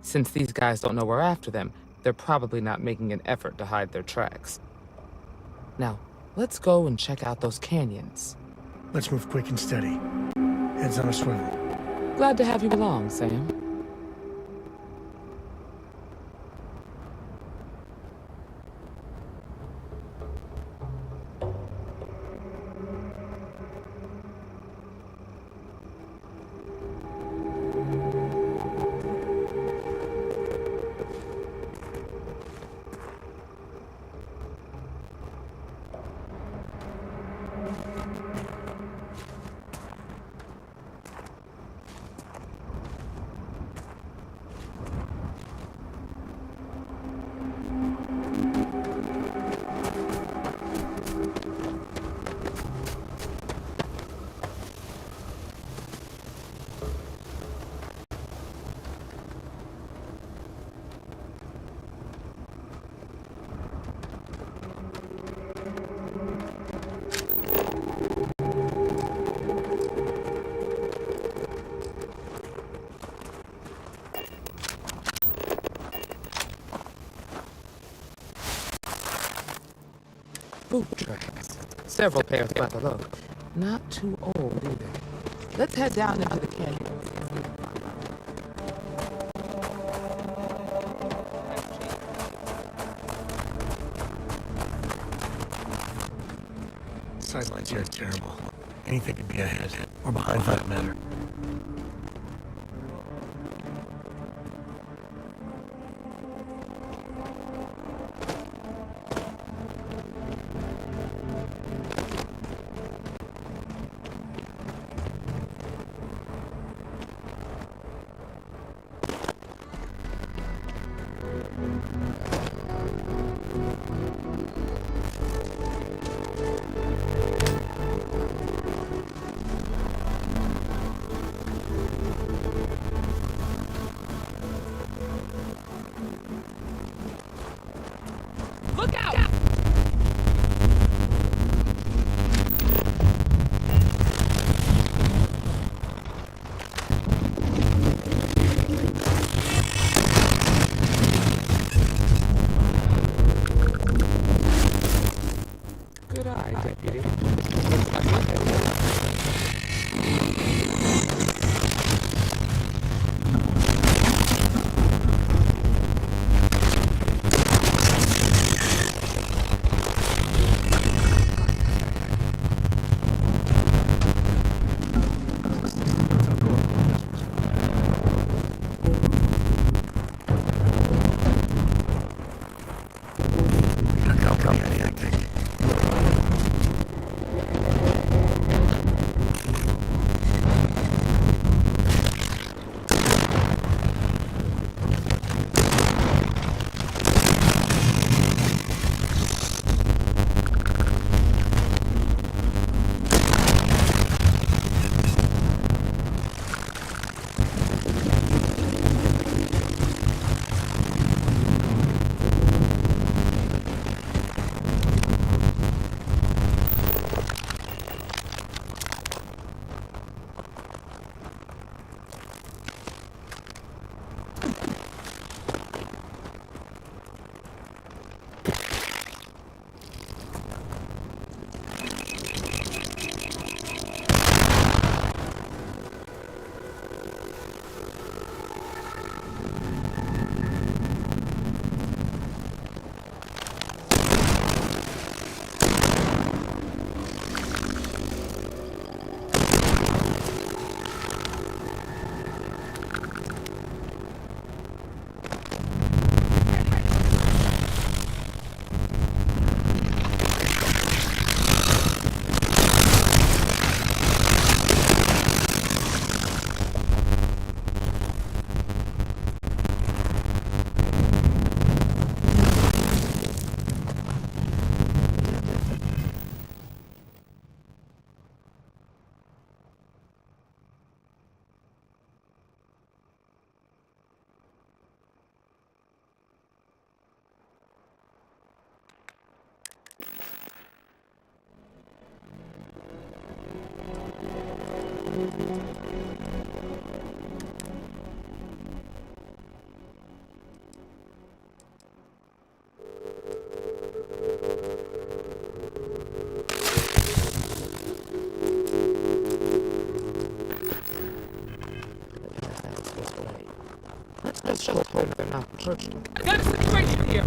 Since these guys don't know we're after them, they're probably not making an effort to hide their tracks. Now, let's go and check out those canyons. Let's move quick and steady. Heads on a swivel. Glad to have you along, Sam. Boot tracks. Several pairs by the look. Not too old either. Let's head down into the canyon. Sightlines here are terrible. Anything could be ahead, or behind for that matter. Look out! Good eye, Deputy. Looks like my head. hope they're not hurt. I got a situation here.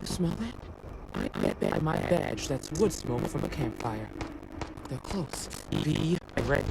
Smell that? I bet by my badge that's wood smoke from a campfire. They're close. Be ready.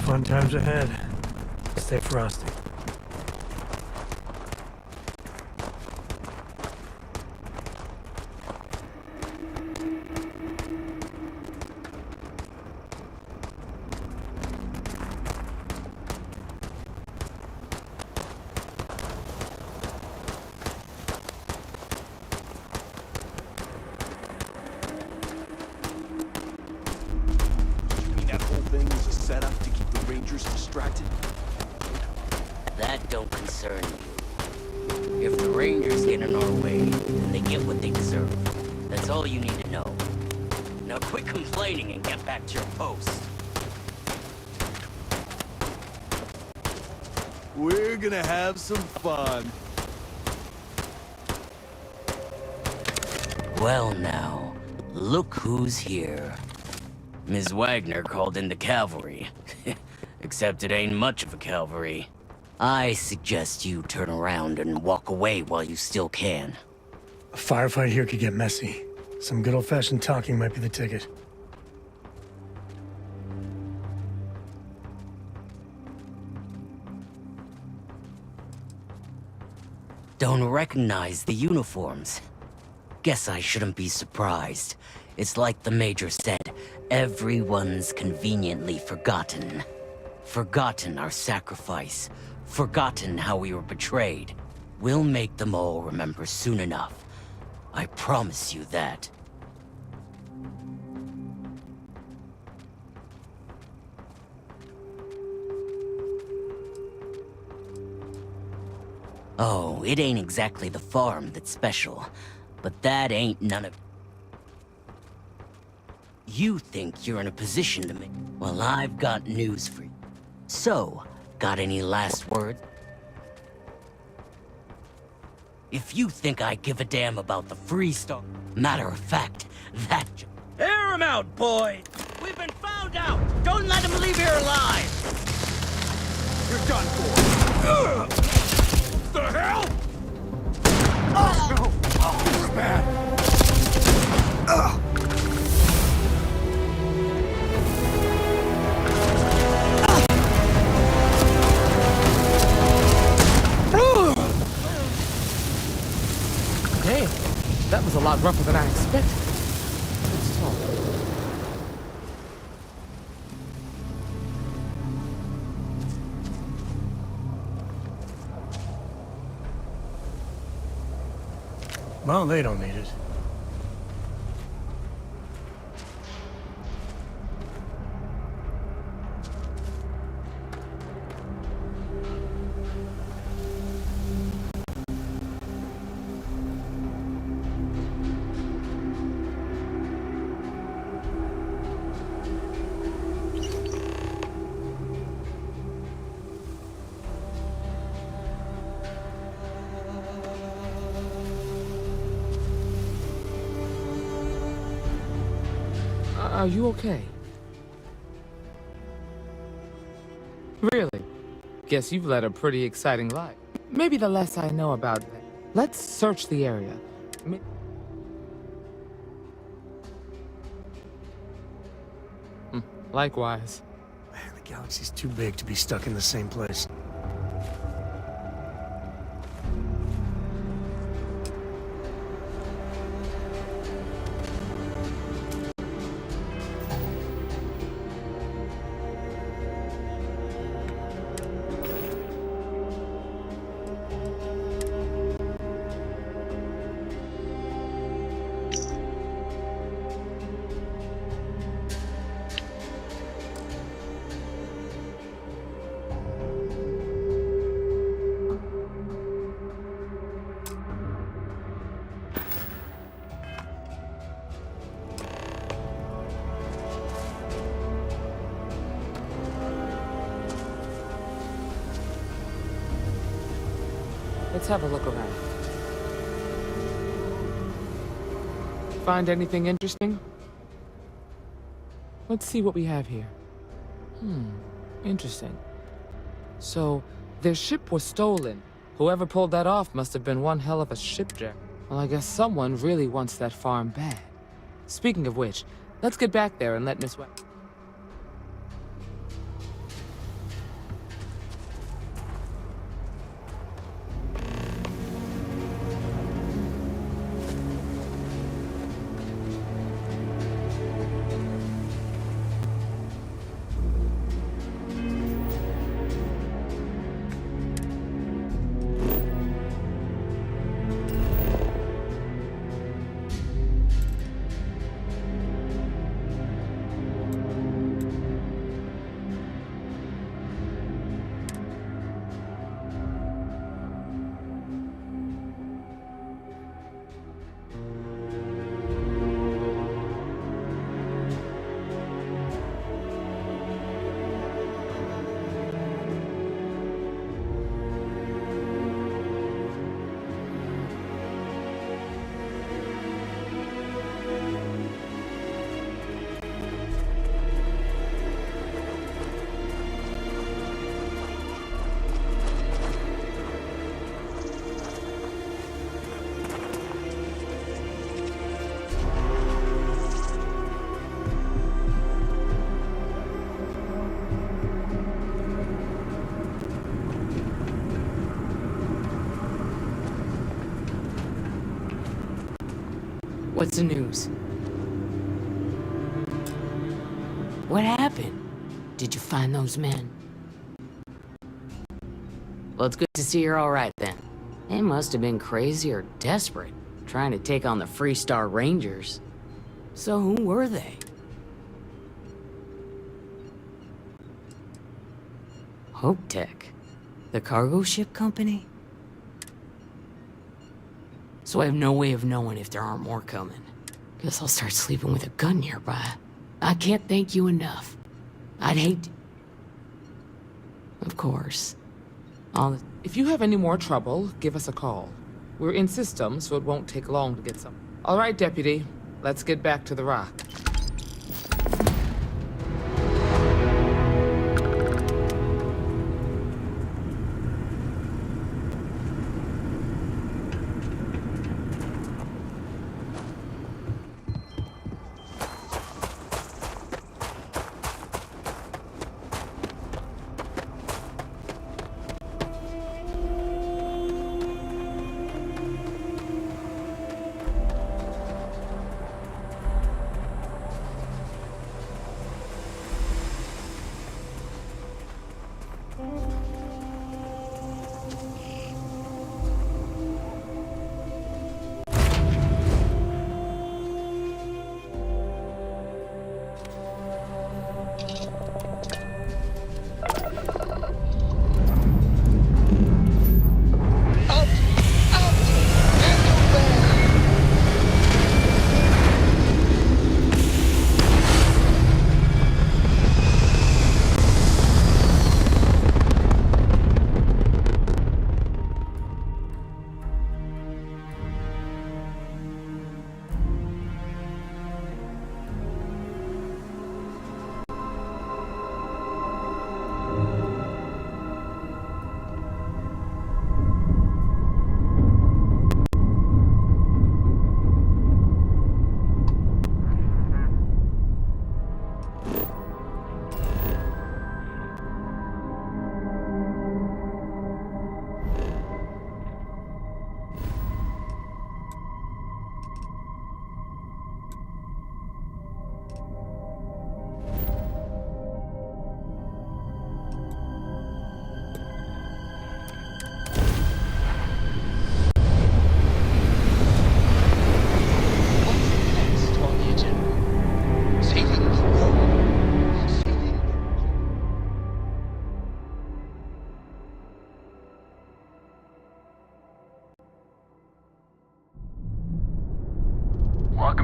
Fun times ahead. Stay frosty. Thing was a setup to keep the Rangers distracted? That don't concern you. If the Rangers get in our way, then they get what they deserve. That's all you need to know. Now quit complaining and get back to your post. We're gonna have some fun. Well now, look who's here. Ms. Wagner called in the cavalry. Except it ain't much of a cavalry. I suggest you turn around and walk away while you still can. A firefight here could get messy. Some good old-fashioned talking might be the ticket. Don't recognize the uniforms. Guess I shouldn't be surprised. It's like the Major said, everyone's conveniently forgotten. Forgotten our sacrifice. Forgotten how we were betrayed. We'll make them all remember soon enough. I promise you that. Oh, it ain't exactly the farm that's special, but that ain't none of... You think you're in a position to make... Well, I've got news for you. So, got any last words? If you think I give a damn about the Freestar... Matter of fact, that... Air him out, boy! We've been found out! Don't let him leave here alive! You're done for. The hell? Oh, no. Oh, this is bad. Damn, that was a lot rougher than I expected. Let's talk. Well, they don't need it. Are you okay? Really? Guess you've led a pretty exciting life. Maybe the less I know about that. Let's search the area. Likewise. Man, the galaxy's too big to be stuck in the same place. Let's have a look around. Find anything interesting? Let's see what we have here. Interesting. So, their ship was stolen. Whoever pulled that off must have been one hell of a shipjack. Well, I guess someone really wants that farm bad. Speaking of which, let's get back there and let Miss West... What's the news? What happened? Did you find those men? Well, it's good to see you're all right then. They must have been crazy or desperate, trying to take on the Freestar Rangers. So who were they? Hope Tech, the cargo ship company? So I have no way of knowing if there aren't more coming. Guess I'll start sleeping with a gun nearby. I can't thank you enough. I'd hate... Of course. If you have any more trouble, give us a call. We're in system, so it won't take long to get some. All right, Deputy. Let's get back to the rock.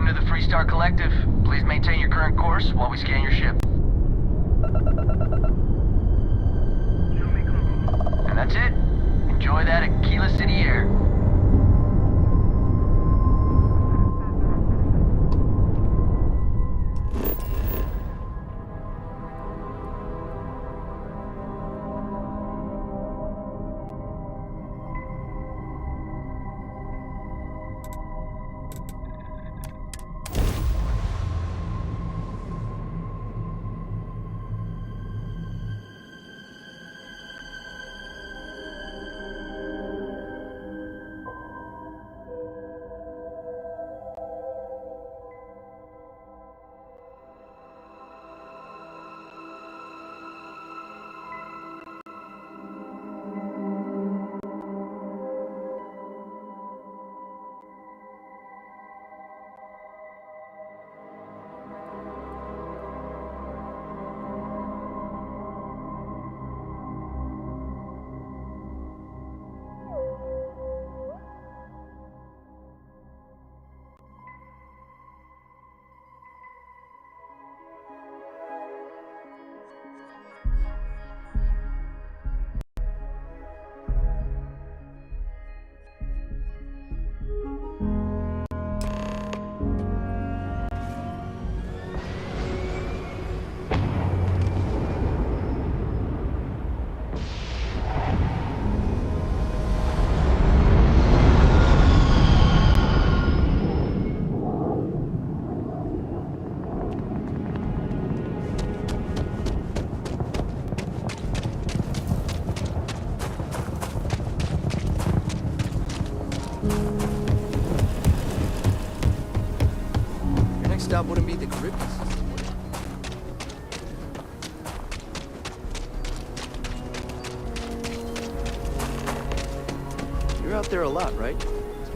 to the Freestar Collective. Please maintain your current course while we scan your ship. And that's it. Enjoy that Aquila City air. Your next stop wouldn't be the Caribbean. You're out there a lot, right?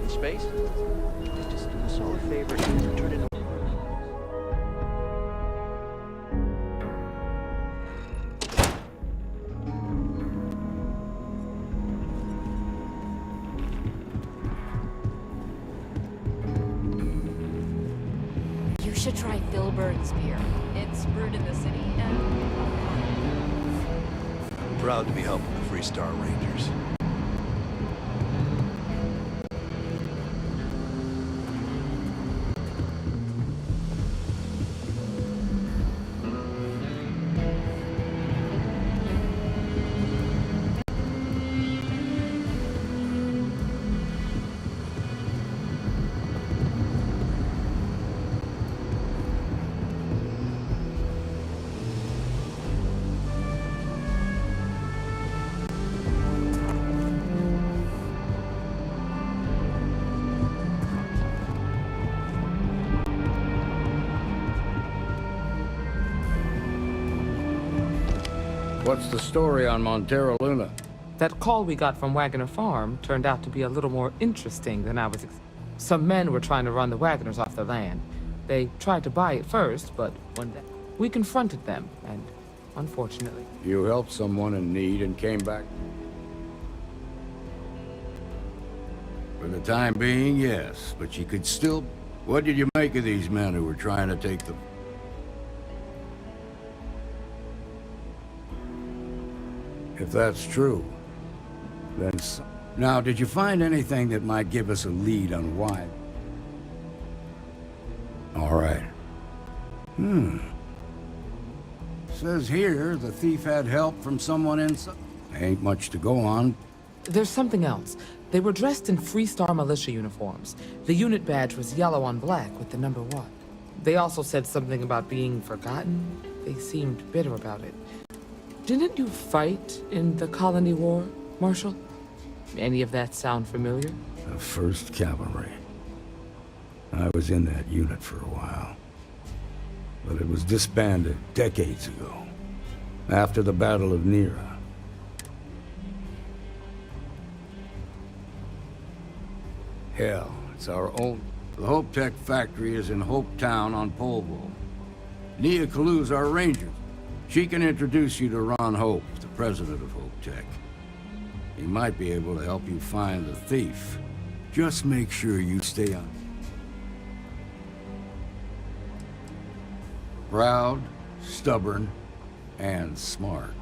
In space? Just do us all a favor and return it. You should try Filburn's beer. It's brewed in the city and... Proud to be helping the Freestar Rangers. What's the story on Montero Luna? That call we got from Wagoner Farm turned out to be a little more interesting than I was Some men were trying to run the Wagoners off their land. They tried to buy it first, but we confronted them, and unfortunately... You helped someone in need and came back? For the time being, yes, but you could still... What did you make of these men who were trying to take the... If that's true, then... Now, did you find anything that might give us a lead on why? All right. Says here the thief had help from someone inside. Ain't much to go on. There's something else. They were dressed in Freestar militia uniforms. The unit badge was yellow on black with the number 1. They also said something about being forgotten. They seemed bitter about it. Didn't you fight in the Colony War, Marshal? Any of that sound familiar? The 1st Cavalry. I was in that unit for a while. But it was disbanded decades ago, after the Battle of Nera. Hell, it's our own. The Hope Tech factory is in Hope Town on Polvo. Nia Kalu's our ranger. She can introduce you to Ron Hope, the president of Hope Tech. He might be able to help you find the thief. Just make sure you stay on. Proud, stubborn, and smart.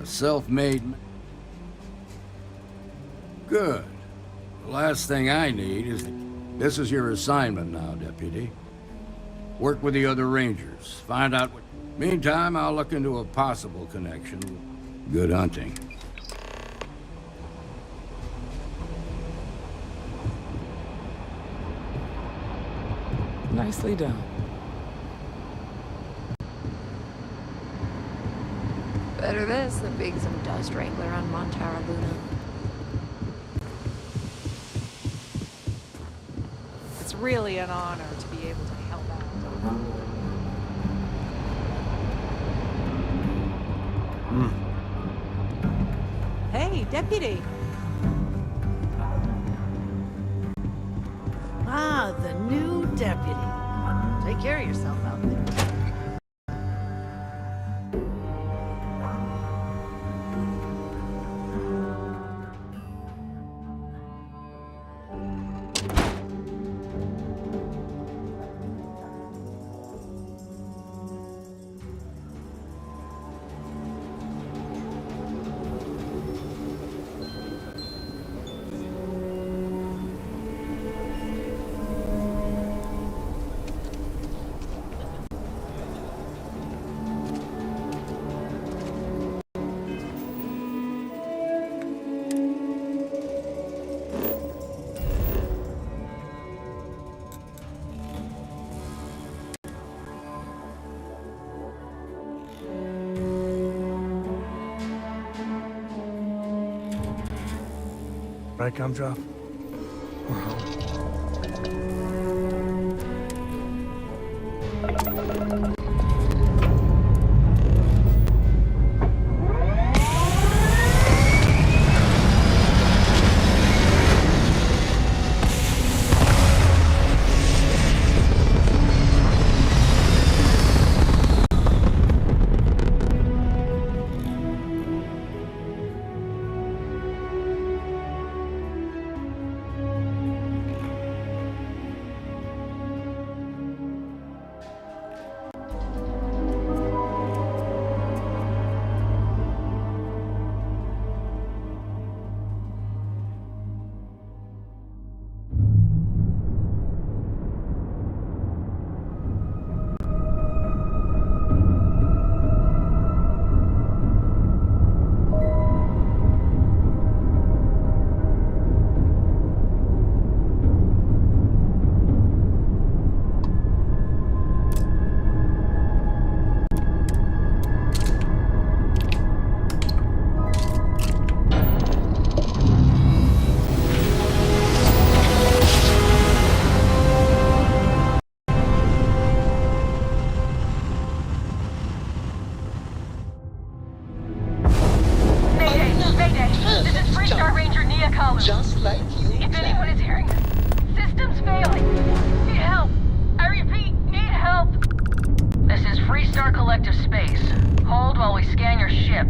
A self-made... Good. The last thing I need is... This is your assignment now, Deputy. Work with the other Rangers. Find out what... Meantime, I'll look into a possible connection. Good hunting. Nicely done. Better this than being some dust wrangler on Montara Luna. It's really an honor to be able to help out. Hey, Deputy! Ah, the new deputy. Take care of yourself out there. Right, Gumdrop? We're home. Just like you. If anyone is hearing this, system's failing. Need help. I repeat, need help. This is Freestar Collective Space. Hold while we scan your ship.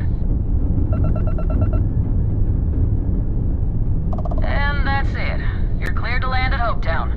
And that's it. You're cleared to land at Hopetown.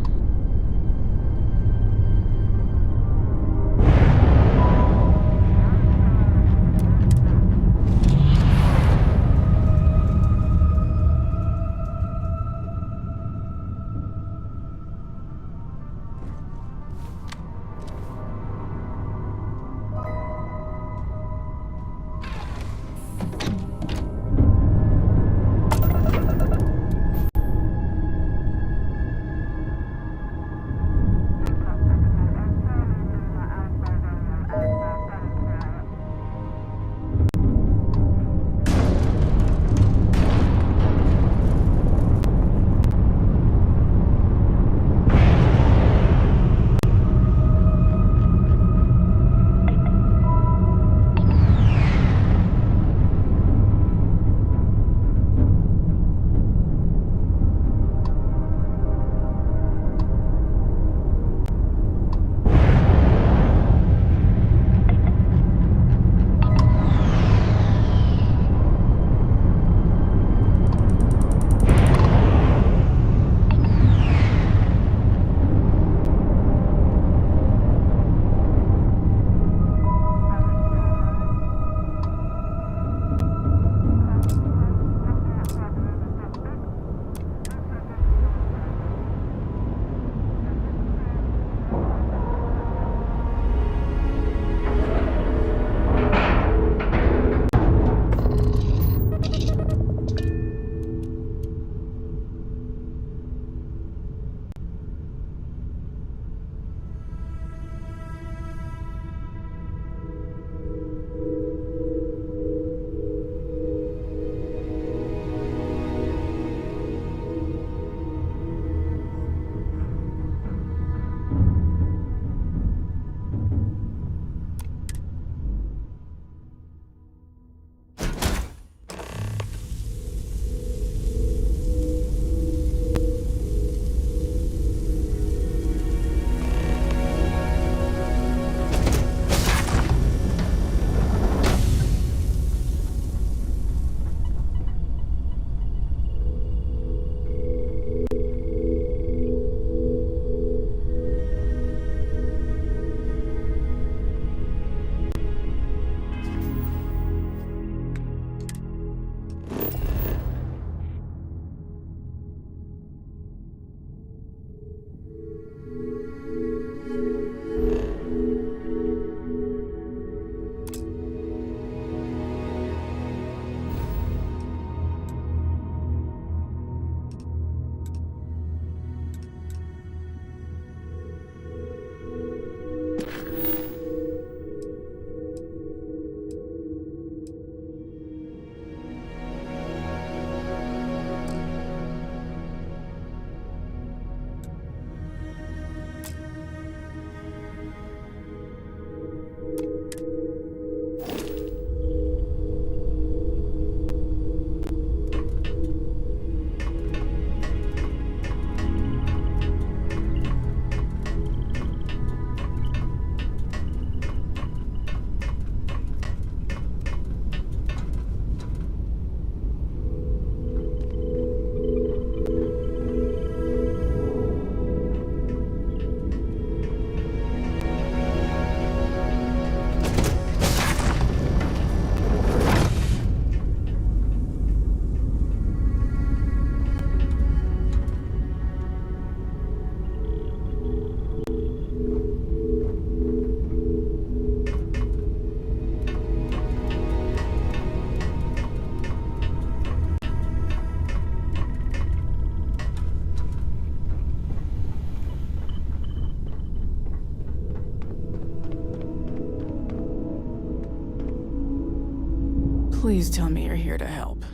Please tell me you're here to help.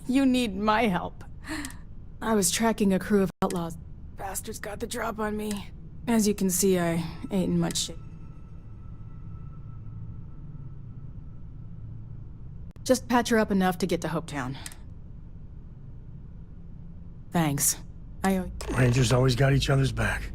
You need my help. I was tracking a crew of outlaws. Bastards got the drop on me. As you can see, I ain't in much shape. Just patch her up enough to get to Hopetown. Thanks. I owe you. Rangers always got each other's back.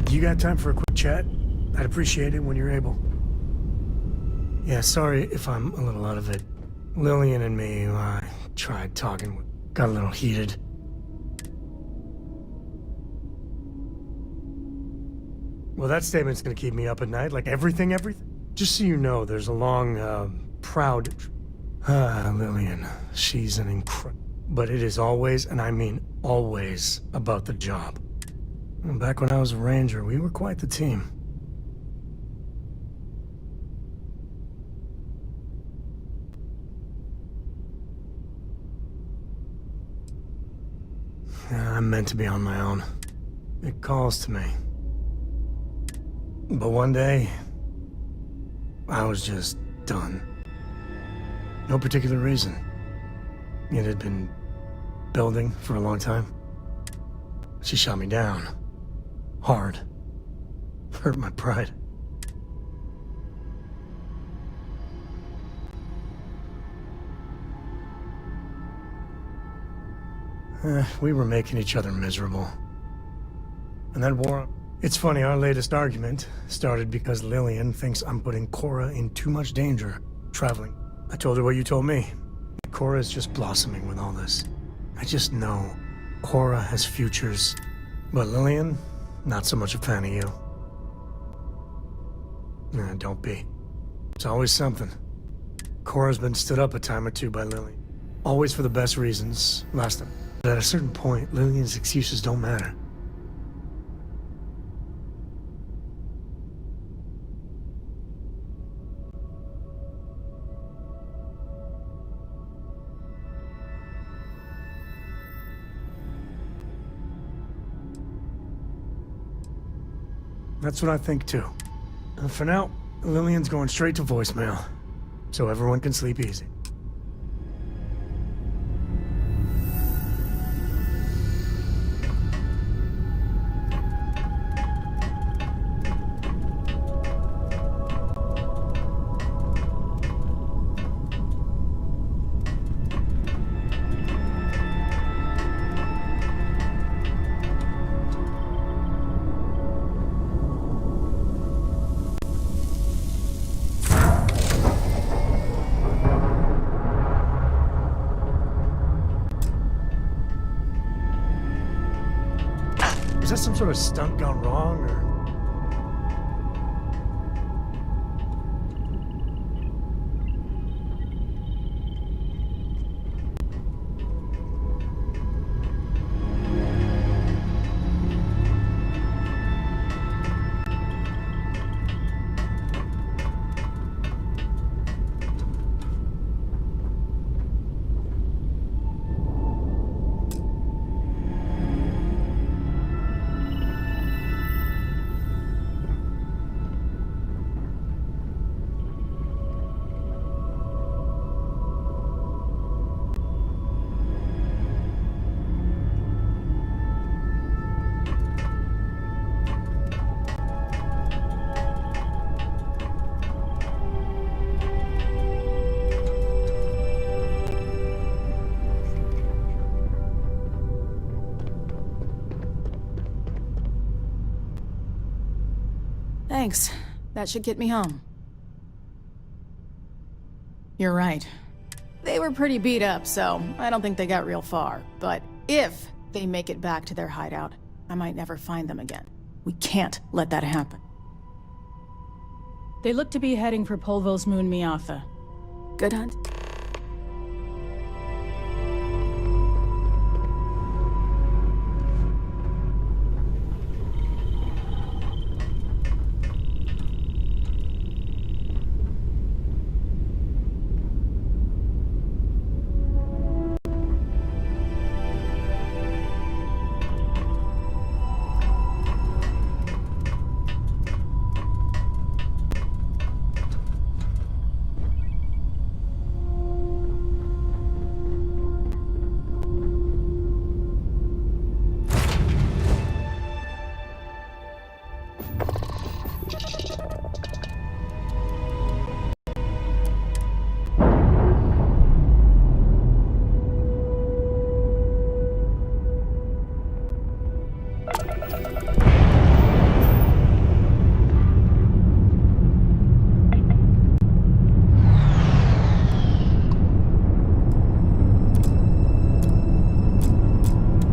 You got time for a quick chat? I'd appreciate it when you're able. Yeah, sorry if I'm a little out of it. Lillian and me, I tried talking, got a little heated. Well, that statement's gonna keep me up at night, like everything? Just so you know, there's a long, proud... Lillian, she's an but it is always, and I mean always, about the job. Back when I was a ranger, we were quite the team. I'm meant to be on my own. It calls to me. But one day, I was just done. No particular reason. It had been building for a long time. She shot me down. Hard. Hurt my pride. We were making each other miserable. And that war... It's funny, our latest argument started because Lillian thinks I'm putting Cora in too much danger, traveling. I told her what you told me. Cora is just blossoming with all this. I just know Cora has futures, but Lillian, not so much a fan of you. Nah, don't be. It's always something. Cora's been stood up a time or two by Lillian. Always for the best reasons, last time. But at a certain point, Lillian's excuses don't matter. That's what I think too. And for now, Lillian's going straight to voicemail, so everyone can sleep easy. Is that some sort of stunt gone wrong, or...? Thanks. That should get me home. You're right. They were pretty beat up, so I don't think they got real far. But if they make it back to their hideout, I might never find them again. We can't let that happen. They look to be heading for Polvo's moon Miatha. Good hunt.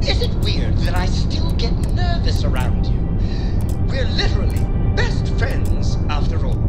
Is it weird that I still get nervous around you? We're literally best friends after all.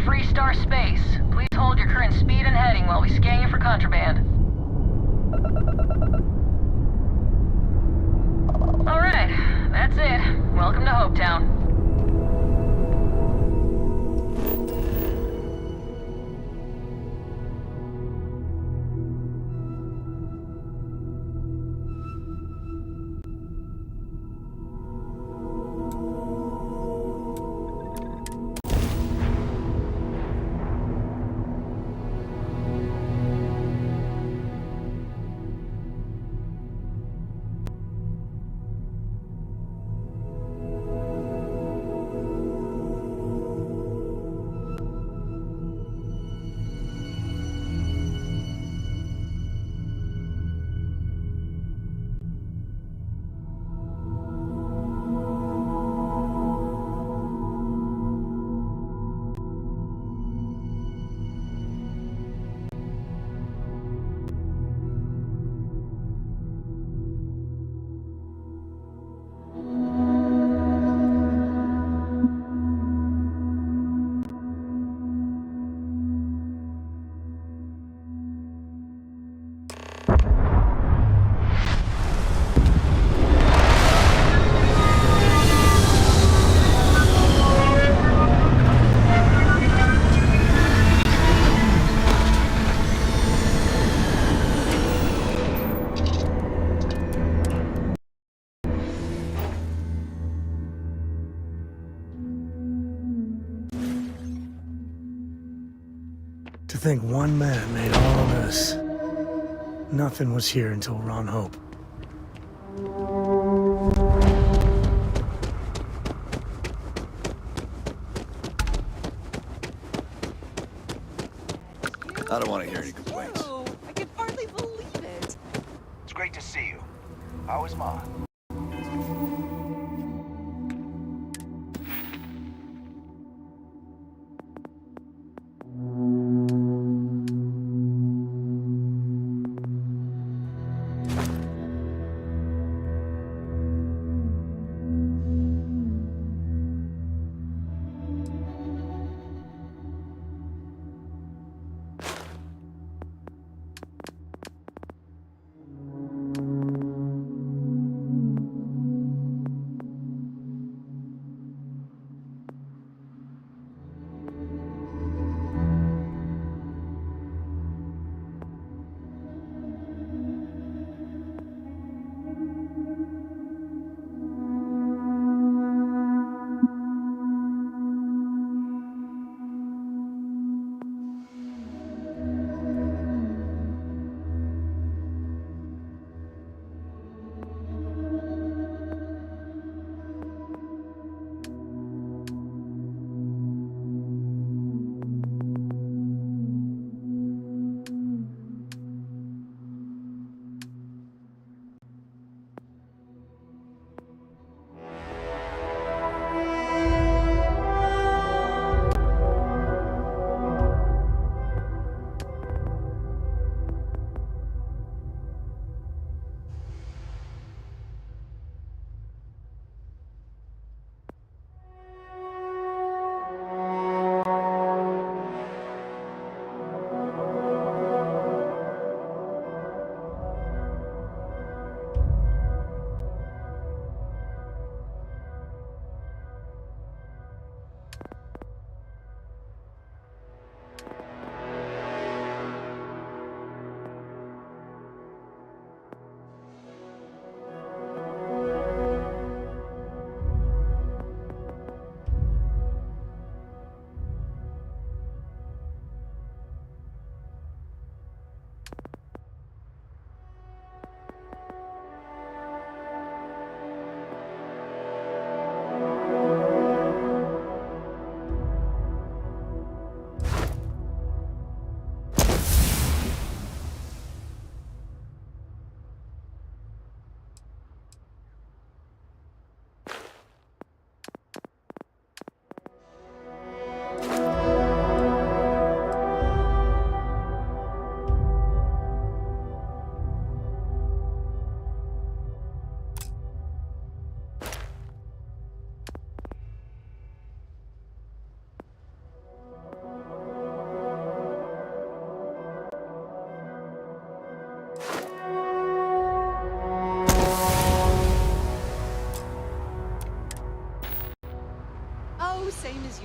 Freestar Space. Please hold your current speed and heading while we scan you for contraband. Alright, that's it. Welcome to Hopetown. To think one man made all this. Nothing was here until Ron Hope. I don't want to hear any complaints. I can hardly believe it. It's great to see you. How is Ma?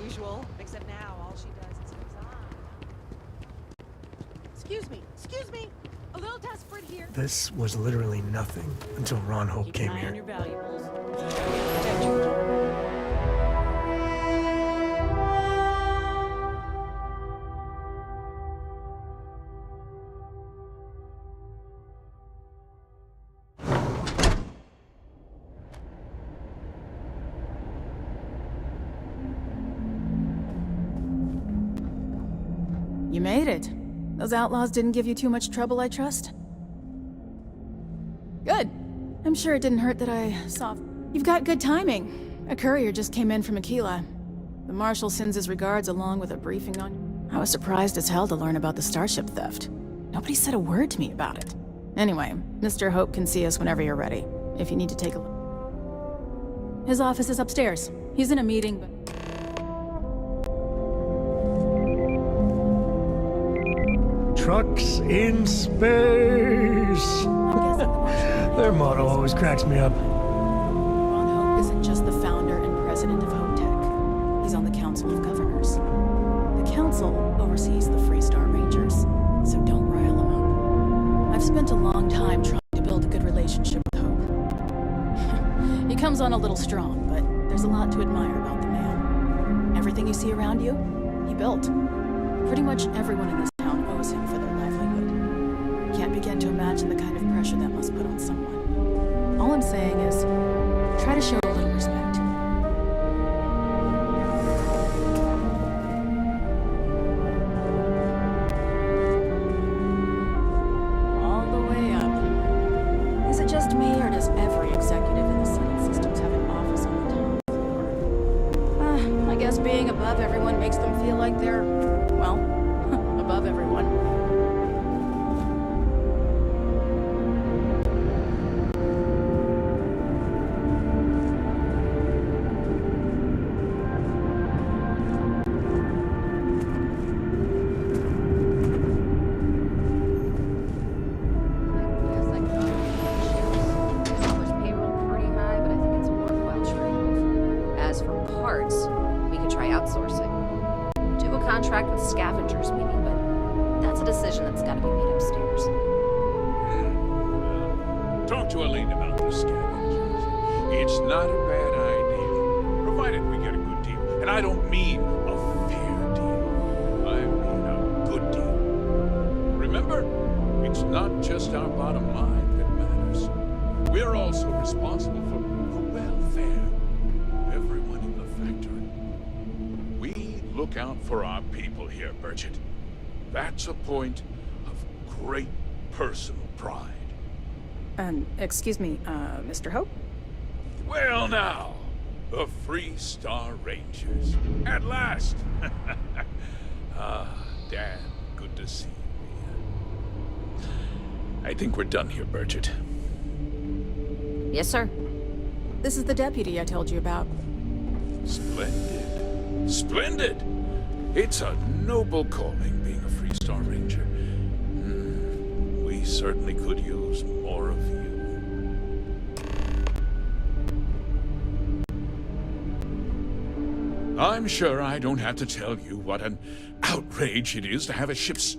usual, except now all she does is goes on. Excuse me. A little desperate here. This was literally nothing until Ron Hope Keep came an eye on here. your valuables. Protect you. You made it. Those outlaws didn't give you too much trouble, I trust? Good. I'm sure it didn't hurt that I saw... You've got good timing. A courier just came in from Aquila. The Marshal sends his regards along with a briefing on... I was surprised as hell to learn about the starship theft. Nobody said a word to me about it. Anyway, Mr. Hope can see us whenever you're ready, if you need to take a look. His office is upstairs. He's in a meeting, but... Trucks in space! Their motto always cracks me up. Ron Hope isn't just the founder and president of Hope Tech. He's on the Council of Governors. The Council oversees the Freestar Rangers, so don't rile him up. I've spent a long time trying to build a good relationship with Hope. He comes on a little strong, but there's a lot to admire about the man. Everything you see around you, he built. Pretty much everyone in this town owes him for their livelihood. Can't begin to imagine the kind of pressure that must put on someone. All I'm saying is, try to show a little respect. All the way up. Is it just me, or does every executive in the Senate systems have an office on the top floor? I guess being above everyone makes them feel like they're, well, above everyone. Contract with scavengers, maybe, but that's a decision that's got to be made upstairs. Talk to Elaine about the scavengers. It's not a bad idea, provided we get a good deal. And I don't mean a fair deal. I mean a good deal. Remember, it's not just our bottom line that matters. We're also responsible for the welfare of everyone in the factory. We look out for our people here, Bridget. That's a point of great personal pride. Excuse me, Mr. Hope? Well now, the Freestar Rangers. At last! Dan, good to see you, Mia. I think we're done here, Bridget. Yes, sir. This is the deputy I told you about. Splendid. Splendid! It's a noble calling, being a Freestar Ranger. We certainly could use more of you. I'm sure I don't have to tell you what an outrage it is to have a ship's...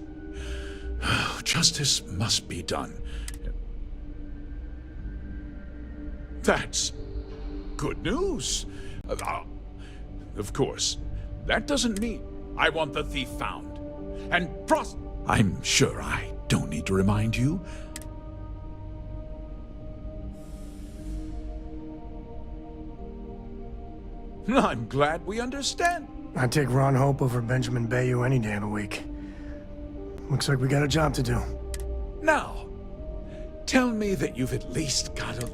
Justice must be done. That's good news. Of course, that doesn't mean I want the thief found. And I'm sure I don't need to remind you. I'm glad we understand. I'd take Ron Hope over Benjamin Bayou any day of the week. Looks like we got a job to do. Now, tell me that you've at least got a...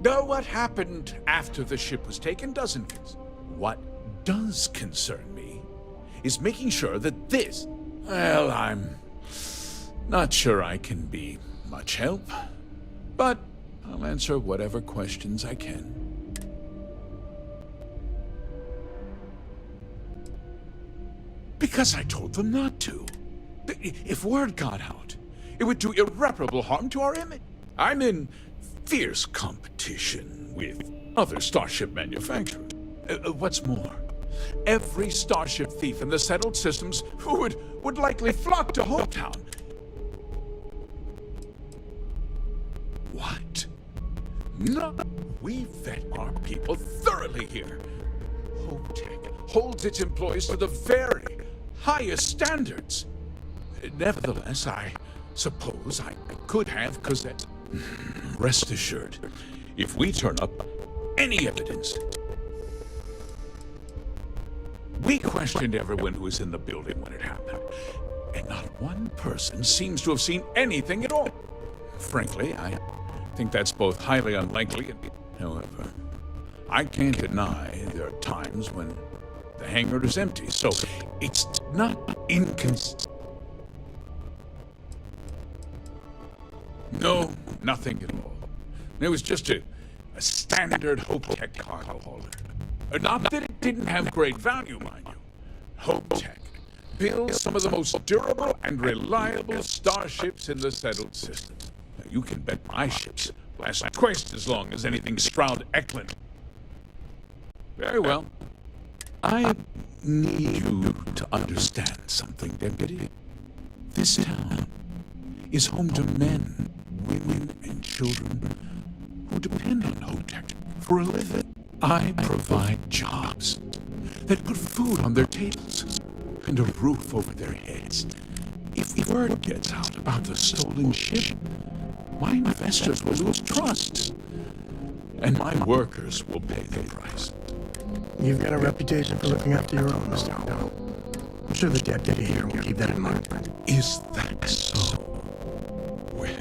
Know what happened after the ship was taken doesn't concern. What does concern me is making sure that this... Well, I'm not sure I can be much help, but I'll answer whatever questions I can. Because I told them not to. If word got out, it would do irreparable harm to our image. I'm in fierce competition with other starship manufacturers. What's more, every starship thief in the settled systems would likely flock to Hopetown. What? No, we vet our people thoroughly here. HopeTech holds its employees to the very highest standards. Nevertheless, I suppose I could have Cosette. Rest assured, if we turn up any evidence. We questioned everyone who was in the building when it happened, and not one person seems to have seen anything at all. Frankly, I think that's both highly unlikely and, however, I can't deny there are times when the hangar is empty, so it's not inconsistent. No, nothing at all. It was just a standard HopeTech cargo holder. Not that it didn't have great value, mind you. HopeTech builds some of the most durable and reliable starships in the settled system. Now, you can bet my ships last twice as long as anything Stroud Eklund. Very well. I need you to understand something, Deputy. This town is home to men, women, and children who depend on HopeTech for a living. I provide jobs that put food on their tables and a roof over their heads. If word gets out about the stolen ship, my investors will lose trust, and my workers will pay the price. You've got a reputation for looking after your own, Mr. Howell. I'm sure the deputy here will keep that in mind. Is that so? Well,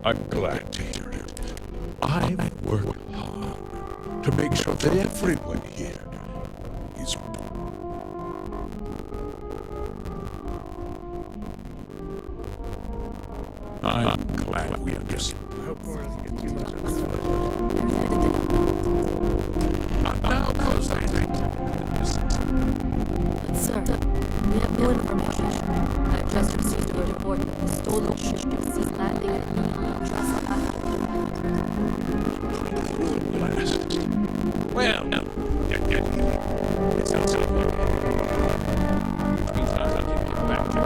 I'm glad to hear it. I've worked hard to make sure that everyone here is... I'm glad we understand. Now close that. Sir, we have no information. I just received a report that the stolen ship is landing at Neon just after. Well, it sounds like which means I can get back to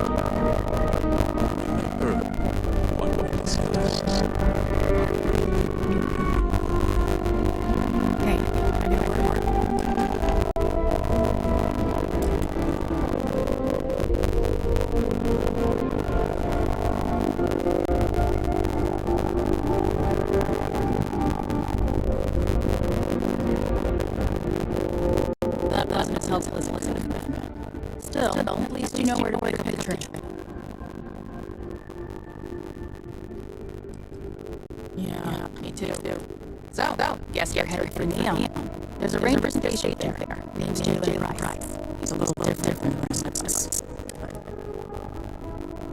one way to discuss. Hey, I need a report. That wasn't as helpful as it could have been. Still, at least you know where to pick up the train. Yeah, me too. So, guess you're headed for Neon. There's a ranger station there. Name's Jalen Rice. He's a little different than the rest of us.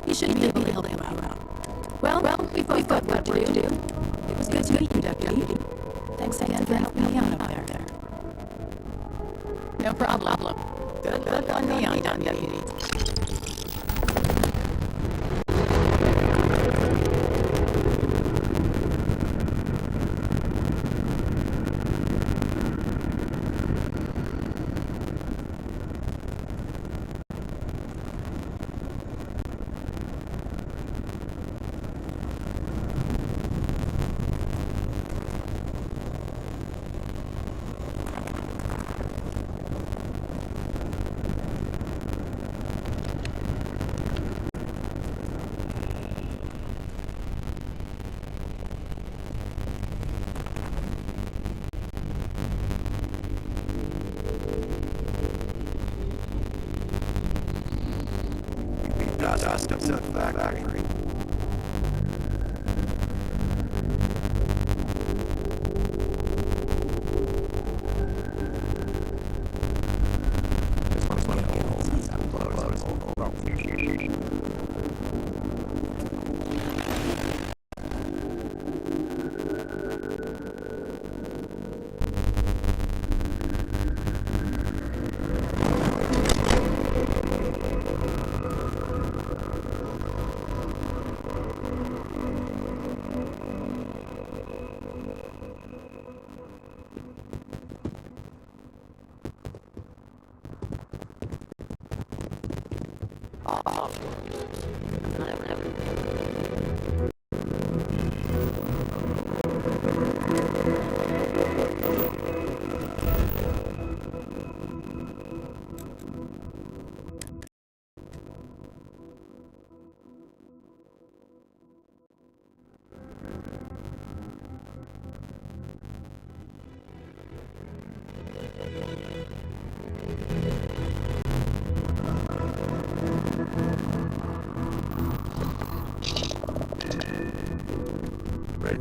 He should be able to help you out. Well, we've both got what to do. It was good to meet you, Deputy. Thanks again for helping me out up there. No problem. Good luck on Neon, Deputy. Factory.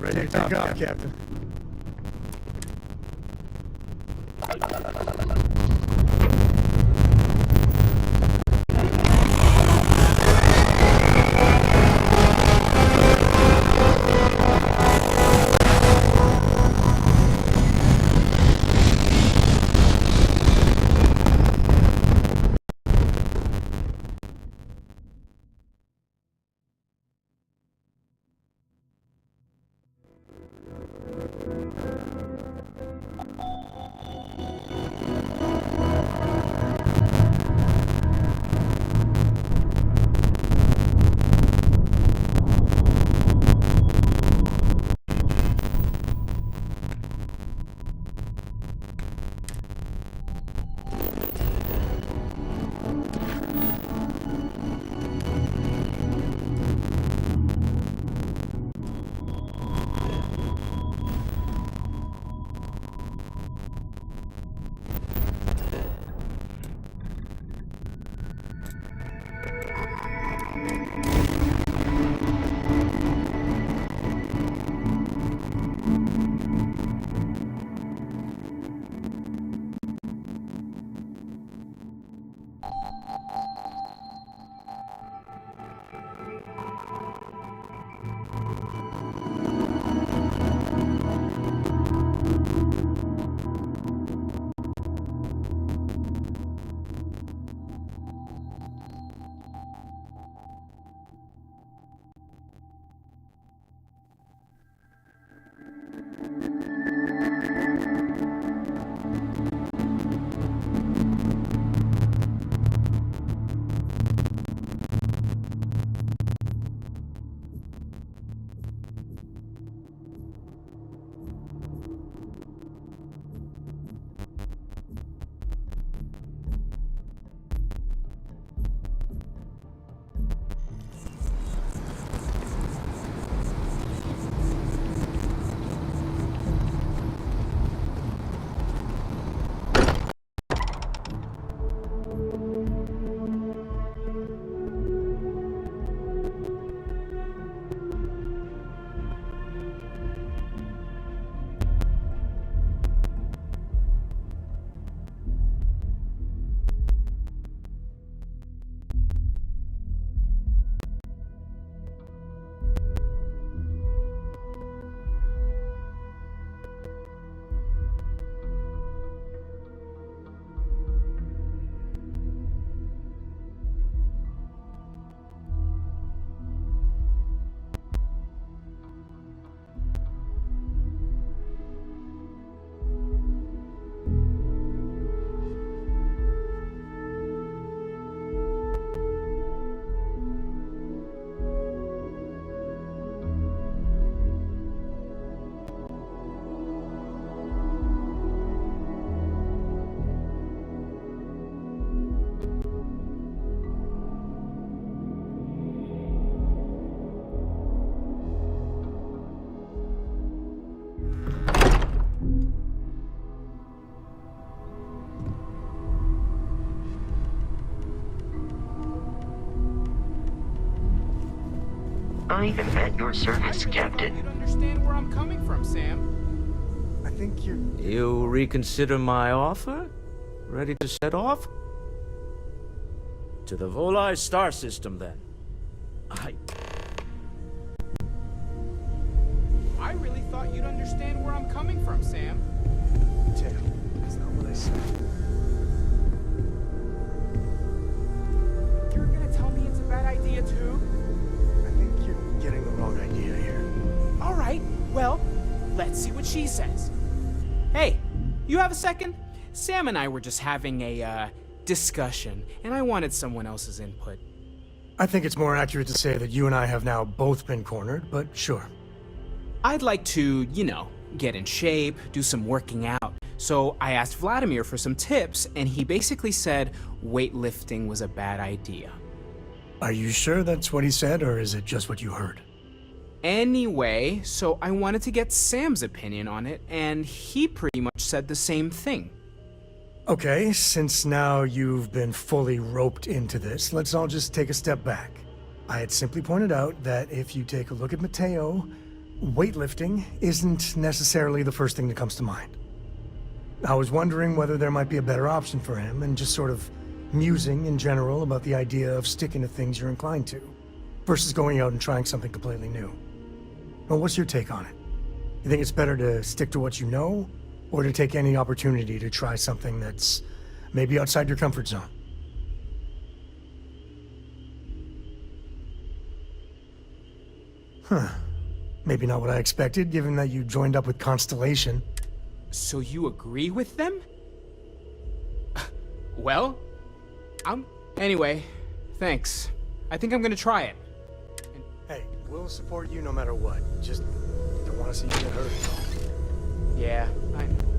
Ready to take off, Captain. I am at your service, Captain. You understand where I'm coming from, Sam. I think you... You reconsider my offer? Ready to set off? To the Volai star system, then. I really thought you'd understand where I'm coming from, Sam. Tim, that's not what I said. You're gonna tell me it's a bad idea, too? I think you're getting the wrong idea here. All right, well, let's see what she says. Hey, you have a second? Sam and I were just having a, discussion, and I wanted someone else's input. I think it's more accurate to say that you and I have now both been cornered, but sure. I'd like to, get in shape, do some working out. So I asked Vladimir for some tips, and he basically said weightlifting was a bad idea. Are you sure that's what he said, or is it just what you heard? Anyway, so I wanted to get Sam's opinion on it, and he pretty much said the same thing. Okay, since now you've been fully roped into this, let's all just take a step back. I had simply pointed out that if you take a look at Mateo, weightlifting isn't necessarily the first thing that comes to mind. I was wondering whether there might be a better option for him, and just sort of musing in general about the idea of sticking to things you're inclined to, versus going out and trying something completely new. Well, what's your take on it? You think it's better to stick to what you know, or to take any opportunity to try something that's maybe outside your comfort zone? Huh. Maybe not what I expected, given that you joined up with Constellation. So you agree with them? Well, Anyway, thanks. I think I'm gonna try it. Hey, we'll support you no matter what. Just don't want to see you get hurt. Yeah, I know.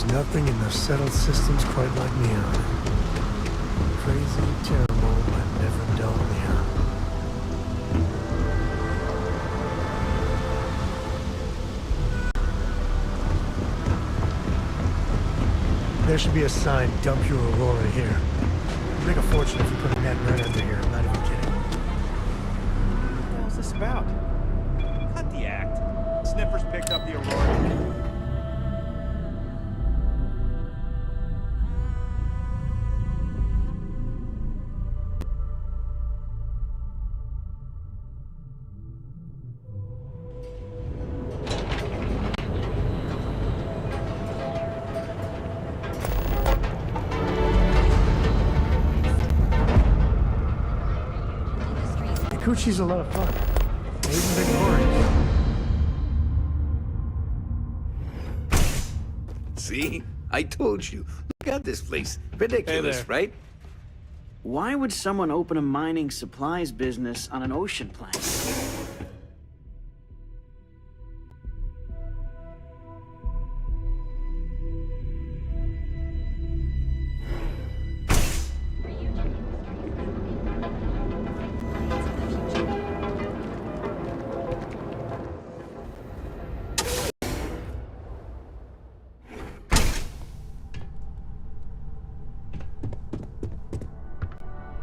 nothing in the settled systems quite like Neon. Crazy, terrible, but never dull Neon. There should be a sign, dump your Aurora here. You'd make a fortune if you put a net right under here, I'm not even kidding. What the hell's this about? Cut the act. Sniffers picked up the Aurora. Coochie's a lot of fun. Even big orange. See? I told you. Look at this place. Ridiculous, right? Why would someone open a mining supplies business on an ocean planet?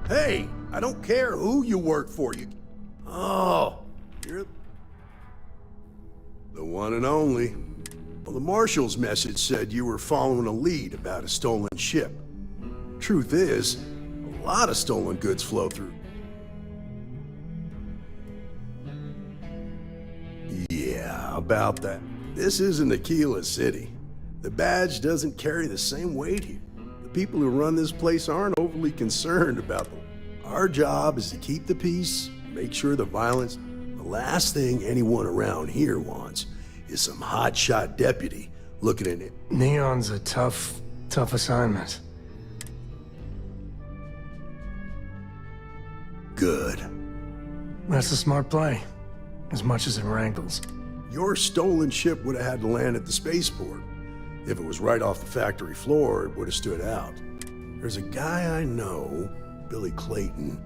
Hey, I don't care who you work for, you... Oh, you're... the one and only. Well, the Marshal's message said you were following a lead about a stolen ship. Truth is, a lot of stolen goods flow through. Yeah, about that. This isn't Aquila City. The badge doesn't carry the same weight here. The people who run this place aren't overly concerned about them. Our job is to keep the peace, make sure the violence... The last thing anyone around here wants is some hotshot deputy looking at it. Neon's a tough assignment. Good. That's a smart play, as much as it wrangles. Your stolen ship would have had to land at the spaceport. If it was right off the factory floor, it would have stood out. There's a guy I know, Billy Clayton,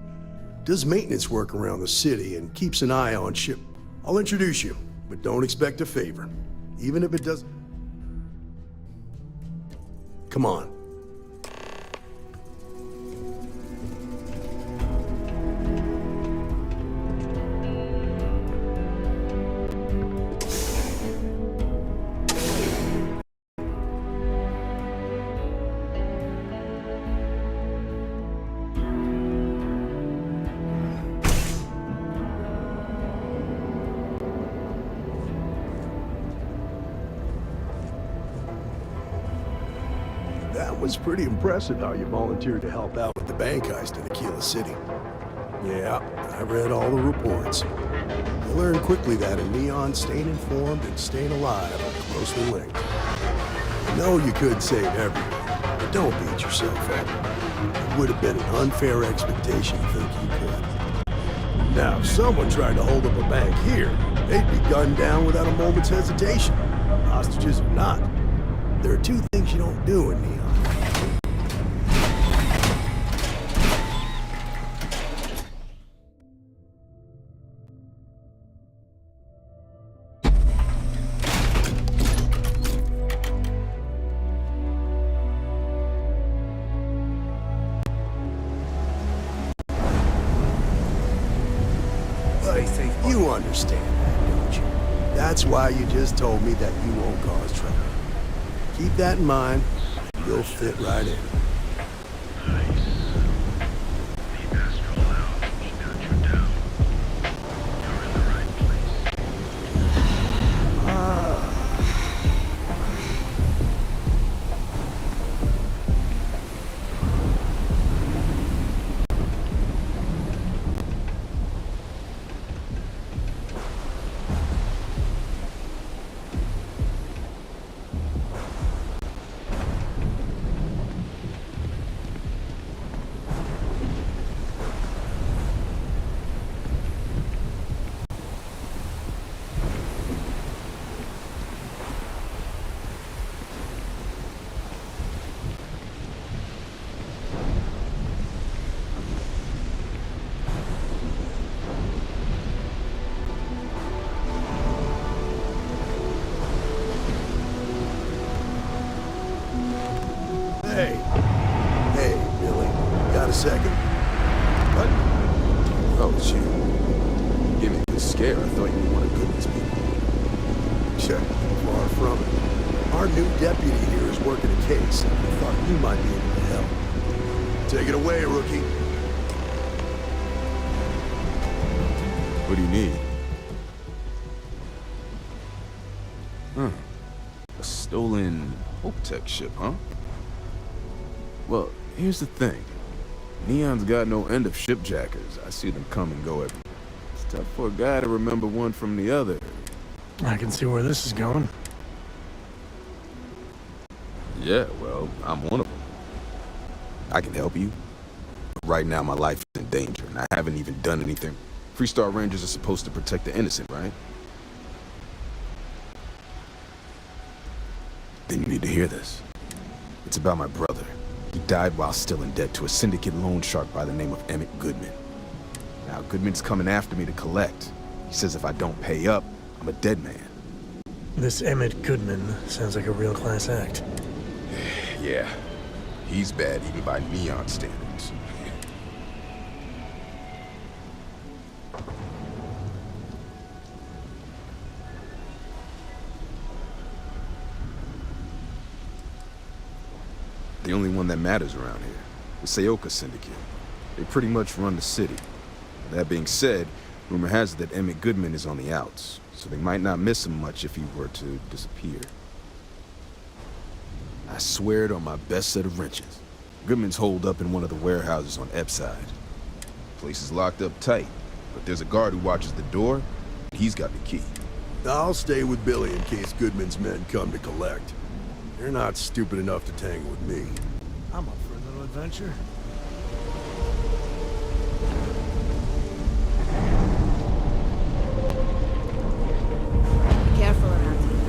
does maintenance work around the city and keeps an eye on ship. I'll introduce you, but don't expect a favor. Even if it does... Come on. That was pretty impressive how you volunteered to help out with the bank heist in Aquila City. Yeah, I read all the reports. You learned quickly that in Neon, staying informed and staying alive are closely linked. I know you could save everyone, but don't beat yourself up. It would have been an unfair expectation to think you could. Now, if someone tried to hold up a bank here, they'd be gunned down without a moment's hesitation. Hostages or not. There are two things you don't do in Neon. You understand that, don't you? That's why you just told me that you won't cause trouble. Keep that in mind, and you'll fit right in. hell is you? You gave me a good scare. I thought you were one of Goodman's people. Check. Far from it. Our new deputy here is working a case. I thought you might be able to help. Take it away, rookie. What do you need? A stolen Hope-Tech ship, huh? Well, here's the thing. Neon's got no end of shipjackers. I see them come and go every... It's tough for a guy to remember one from the other. I can see where this is going. Yeah, well, I'm one of them. I can help you. But right now, my life is in danger, and I haven't even done anything. Freestar Rangers are supposed to protect the innocent, right? Then you need to hear this. It's about my brother. He died while still in debt to a syndicate loan shark by the name of Emmett Goodman. Now, Goodman's coming after me to collect. He says if I don't pay up, I'm a dead man. This Emmett Goodman sounds like a real class act. Yeah, he's bad even by Neon standards. The only one that matters around here, the Seoka Syndicate. They pretty much run the city. That being said, rumor has it that Emmett Goodman is on the outs, so they might not miss him much if he were to disappear. I swear it on my best set of wrenches. Goodman's holed up in one of the warehouses on Epside. Place is locked up tight, but there's a guard who watches the door, and he's got the key. I'll stay with Billy in case Goodman's men come to collect. They're not stupid enough to tangle with me. I'm up for a little adventure. Be careful around here.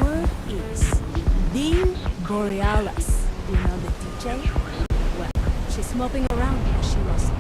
Word is Dean Borealis. You know the DJ? Well, she's moping around here. She lost.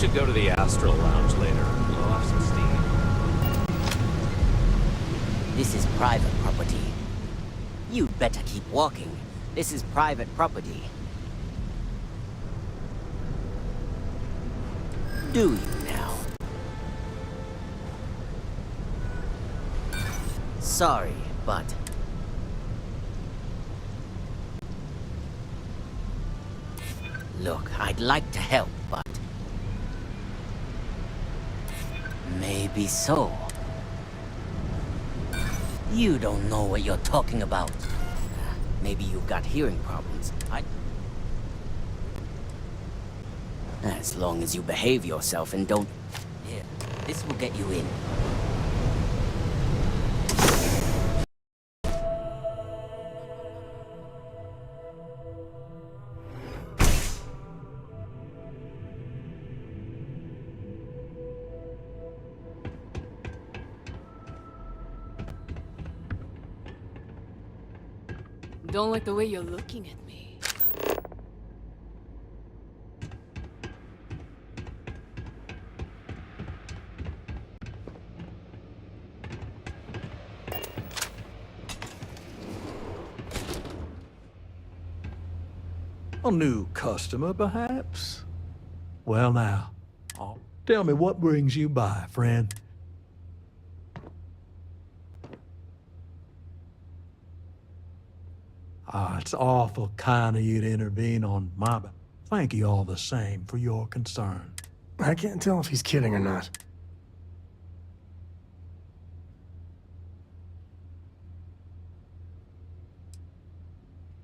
should go to the Astral Lounge later. Blow off some steam. This is private property. You'd better keep walking. This is private property. Do you now? Sorry, but... Look, I'd like to help, but... Maybe so. You don't know what you're talking about. Maybe you've got hearing problems. As long as you behave yourself and don't... Here, this will get you in. Don't like the way you're looking at me. A new customer, perhaps? Well now, tell me what brings you by, friend? It's awful kind of you to intervene on my... Thank you all the same for your concern. I can't tell if he's kidding or not.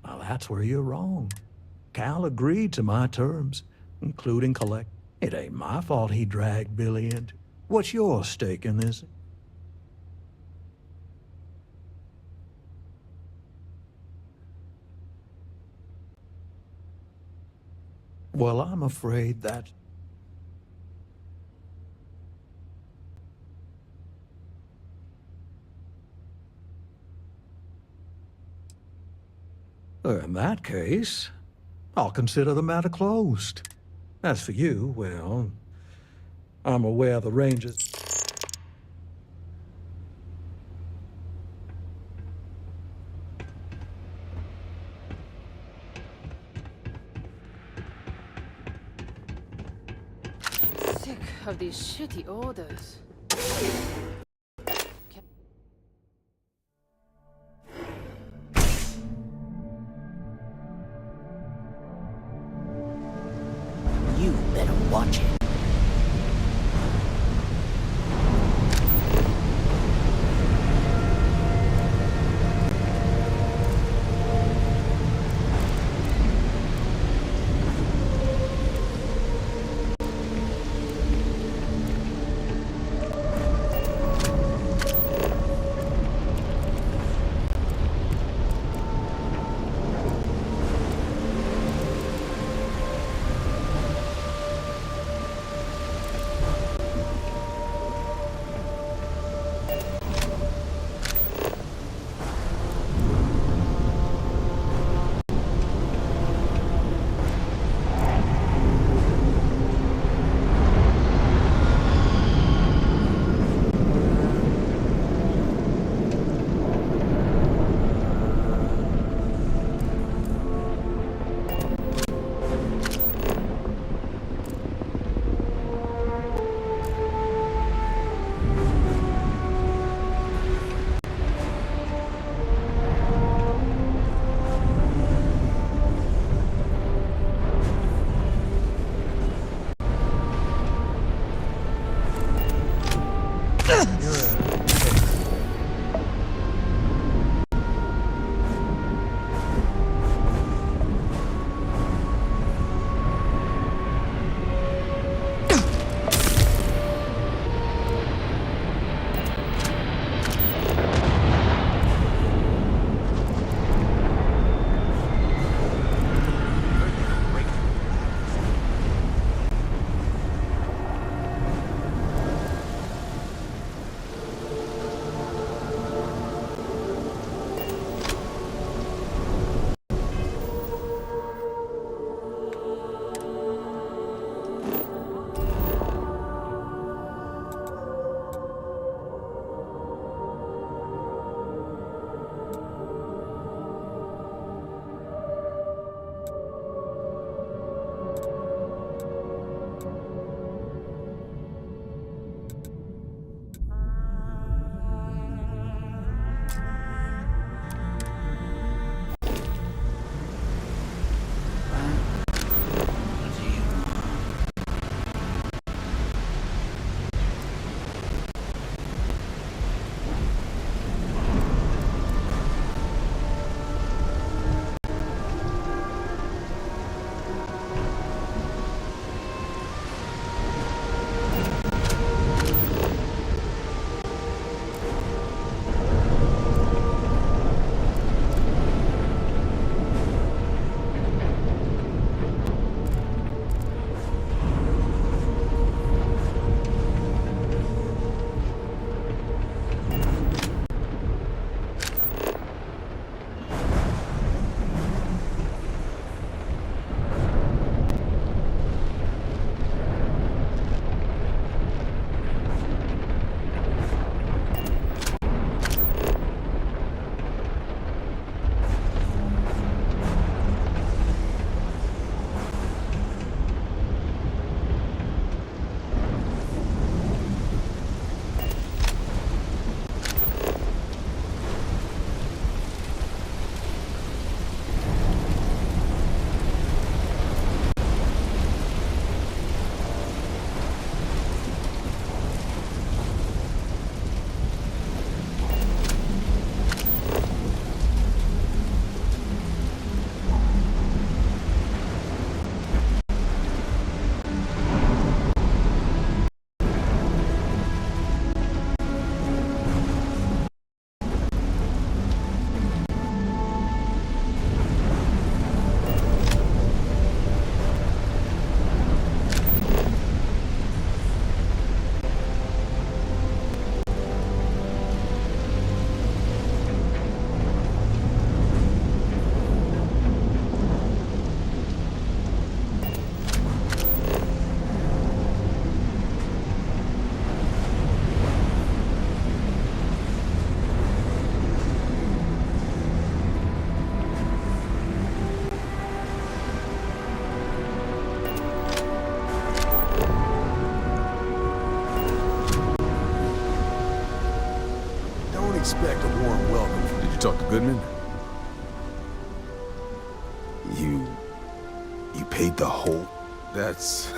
Well, that's where you're wrong. Cal agreed to my terms, including collect. It ain't my fault he dragged Billy into... What's your stake in this? Well, I'm afraid that... In that case, I'll consider the matter closed. As for you, well, I'm aware the Rangers... Sick of these shitty orders. You better watch it. apartment? You paid the whole... That's...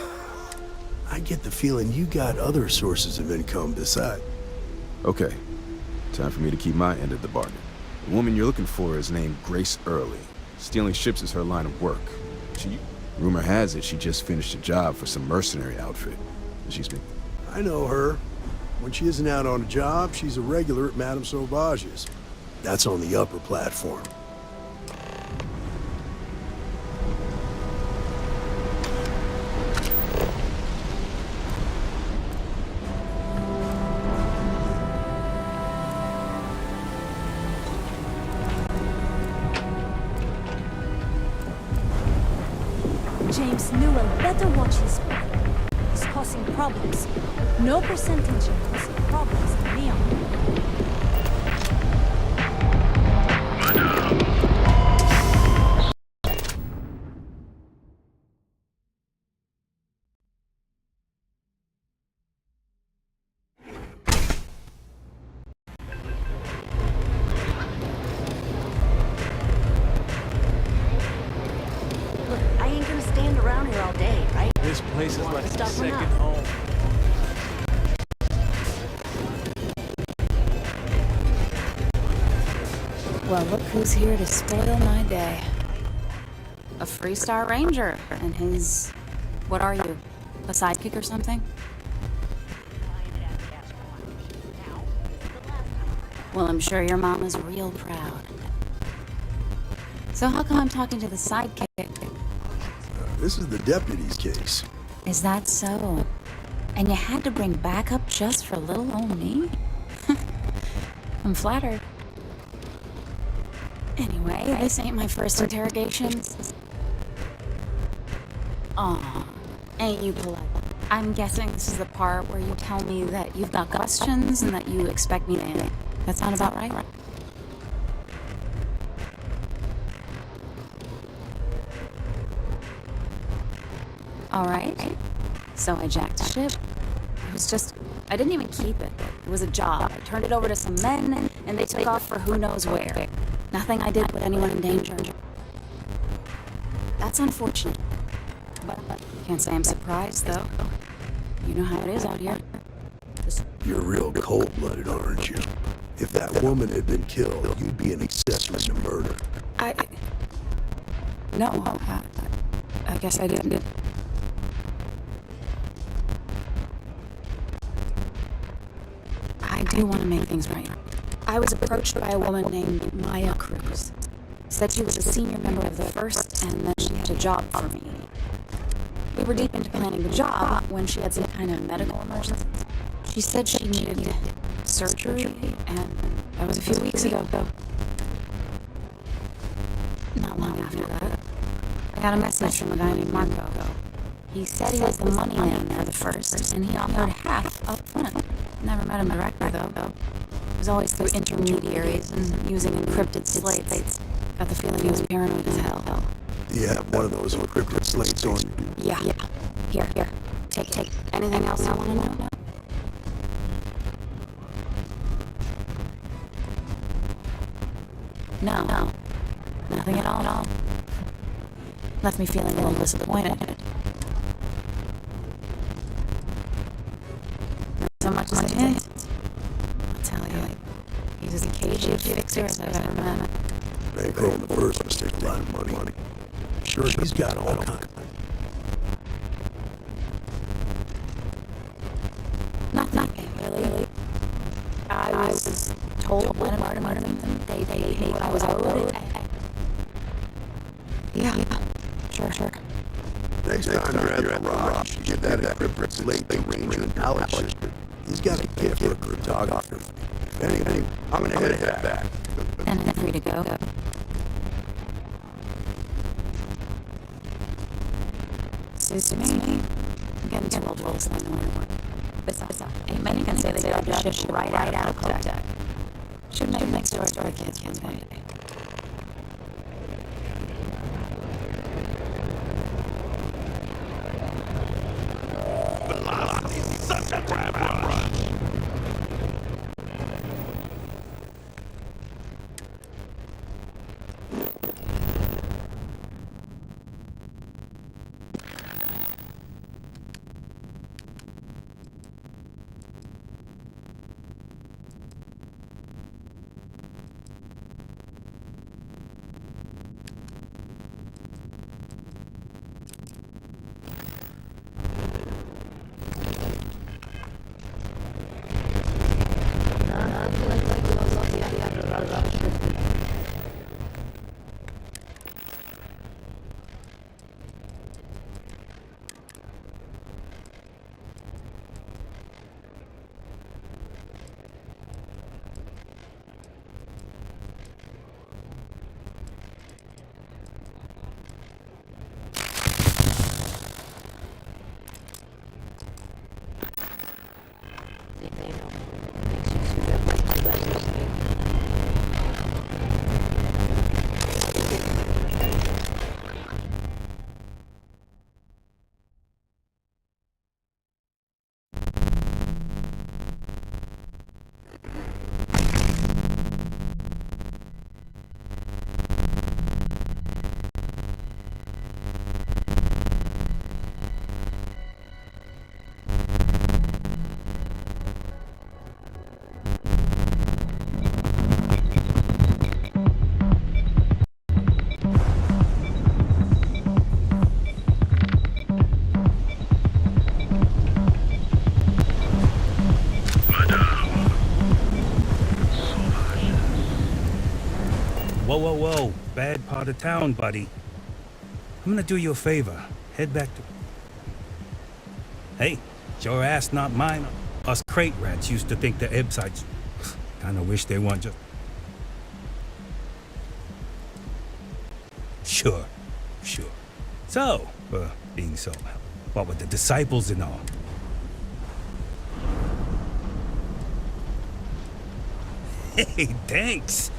I get the feeling you got other sources of income besides. Okay. Time for me to keep my end of the bargain. The woman you're looking for is named Grace Early. Stealing ships is her line of work. Rumor has it she just finished a job for some mercenary outfit. She's been... I know her. When she isn't out on a job, she's a regular at Madame Sauvage's. That's on the upper platform. James Newell better watch his speed. He's causing problems. No percentage in causing problems to Leon. Look, I ain't gonna stand around here all day, right? This place is like a Stuff or second not? home. Well, look who's here to spoil my day. A Freestar Ranger and his... What are you? A sidekick or something? Well, I'm sure your mama's real proud. So how come I'm talking to the sidekick? This is the deputy's case. Is that so? And you had to bring backup just for little old me? I'm flattered. Anyway, this ain't my first interrogation. Aw, ain't you polite? I'm guessing this is the part where you tell me that you've got questions and that you expect me to answer. That sound about right? Alright. So I jacked the ship. It was just... I didn't even keep it. It was a job. I turned it over to some men, and they took off for who knows where. Nothing I did put anyone in danger. That's unfortunate. But can't say I'm surprised, though. You know how it is out here. You're real cold-blooded, aren't you? If that woman had been killed, you'd be an accessory to murder. No, I guess I didn't. I do want to make things right. I was approached by a woman named Maya Cruz. Said she was a senior member of the First, and then she had a job for me. We were deep into planning the job when she had some kind of medical emergency. She said she needed surgery, and that was a few weeks ago. Not long after that, I got a message from a guy named Marco. He said he was the money man for the First, and he offered half up front. Never met him directly, though. It was always through intermediaries and using encrypted slates. Got the feeling he was paranoid as hell. Yeah, one of those encrypted slates on you. Yeah. Here. Take. Anything else I want to know? No. Nothing at all. Left me feeling a little disappointed. Not so much as a hint. I'll tell you, he's as cagey a fixer as I've ever met. Bankroll the First must take a lot of money. Sure, he's got all kinds. Nothing, really. I was told when about him, they paid me what I was owed. Yeah, sure. Next time you're at the garage, you give that encrypted slate to Ranger and polish it. He's got a gift for cryptography. Anyway, I'm gonna head back. And I'm free to go. Suits me. I'm getting too old for this thing anymore. Besides, ain't many can say they got the shit right out of contact. Should make next door to our kids one day. Such a grab run. whoa, whoa. Bad part of town, buddy. I'm gonna do you a favor. Head back to... Hey, it's your ass, not mine. Us crate rats used to think the Ebsites... Kinda wish they weren't just... Sure. So, being so, what with the disciples and all? Hey, thanks.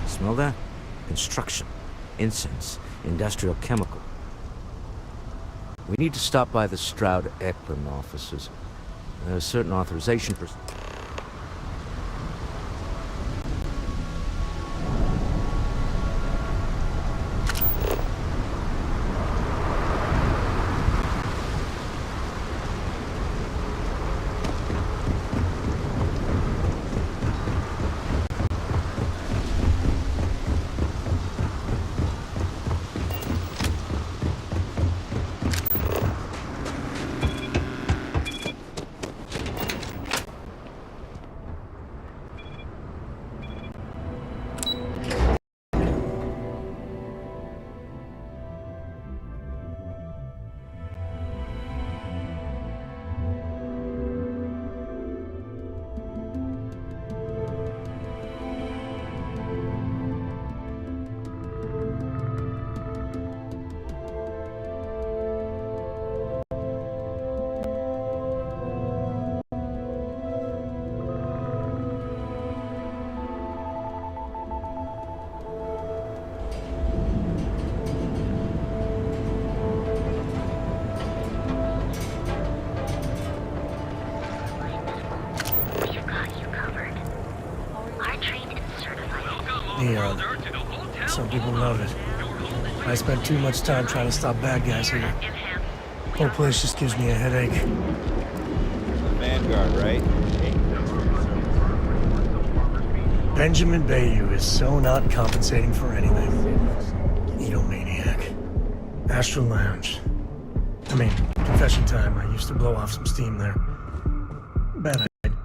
Smell that? Construction, incense, industrial chemical. We need to stop by the Stroud-Ekman offices. There's certain authorization for... Some people love it. I spend too much time trying to stop bad guys here. Whole place just gives me a headache. Vanguard, right? Benjamin Bayou is so not compensating for anything. Edomaniac. Astral Lounge. I mean, confession time. I used to blow off some steam there. Bad idea.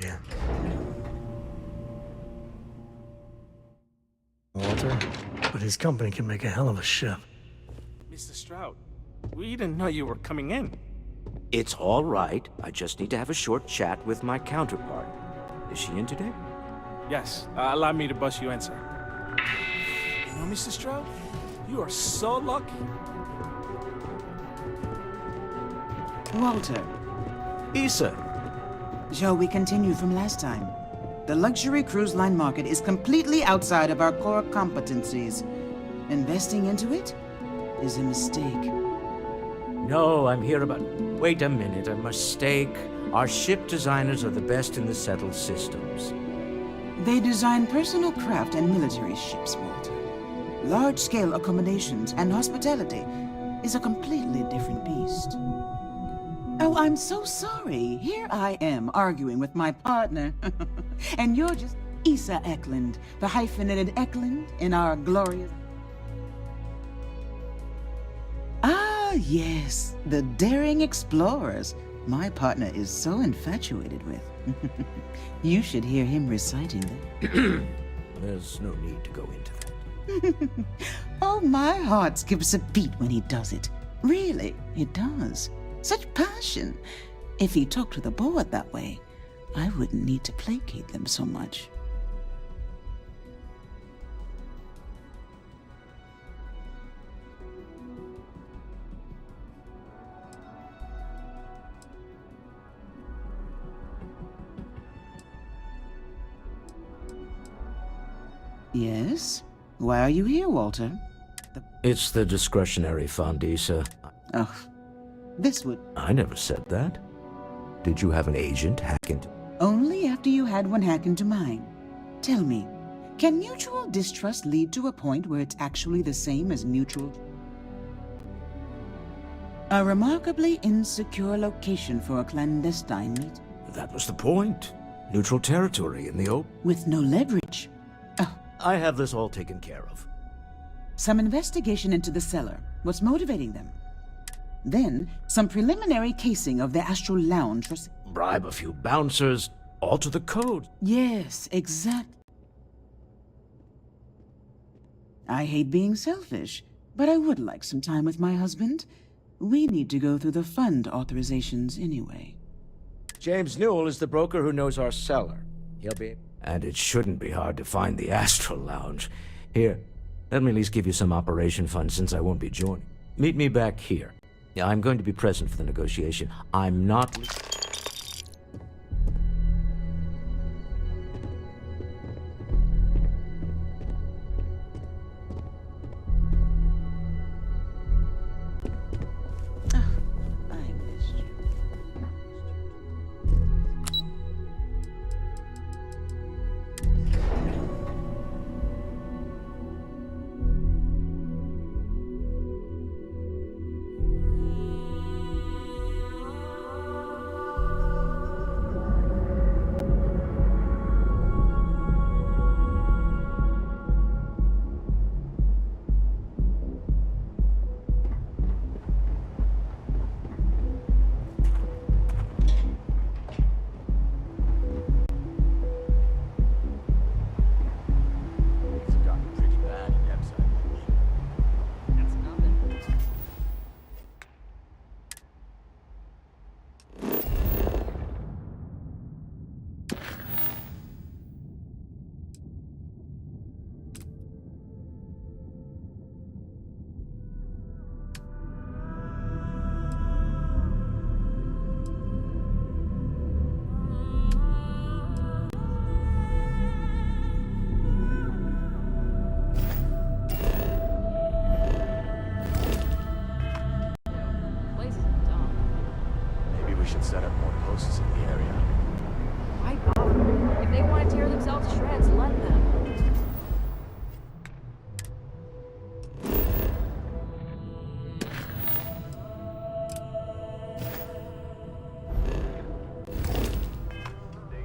Yeah. Walter, but his company can make a hell of a ship. Mr. Stroud, we didn't know you were coming in. It's all right. I just need to have a short chat with my counterpart. Is she in today? Yes, allow me to bust you in, sir. You know, Mr. Stroud, you are so lucky. Walter. Issa. Shall we continue from last time? The luxury cruise line market is completely outside of our core competencies. Investing into it is a mistake. No, I'm here about... Wait a minute, a mistake. Our ship designers are the best in the settled systems. They design personal craft and military ships, Walter. Large-scale accommodations and hospitality is a completely different beast. Oh, I'm so sorry. Here I am arguing with my partner. And you're just Issa Eklund, the hyphenated Eklund in our glorious... Ah, yes, the daring explorers. My partner is so infatuated with. You should hear him reciting them. There's no need to go into that. Oh, my heart skips a beat when he does it. Really, it does. Such passion. If he talked to the board that way, I wouldn't need to placate them so much. Yes? Why are you here, Walter? It's the discretionary fund, Issa. Oh, this would... I never said that. Did you have an agent hack into... Only after you had one hack into mine. Tell me, can mutual distrust lead to a point where it's actually the same as mutual... A remarkably insecure location for a clandestine meet. That was the point. Neutral territory in the open. With no leverage. I have this all taken care of. Some investigation into the cellar. What's motivating them? Then, some preliminary casing of the Astral Lounge for... Bribe a few bouncers, alter the code. Yes, exact. I hate being selfish, but I would like some time with my husband. We need to go through the fund authorizations anyway. James Newell is the broker who knows our cellar. He'll be... And it shouldn't be hard to find the Astral Lounge. Here, let me at least give you some operation funds since I won't be joining. Meet me back here. I'm going to be present for the negotiation. I'm not... Set up more posts in the area. Why bother? If they want to tear themselves to shreds, let them.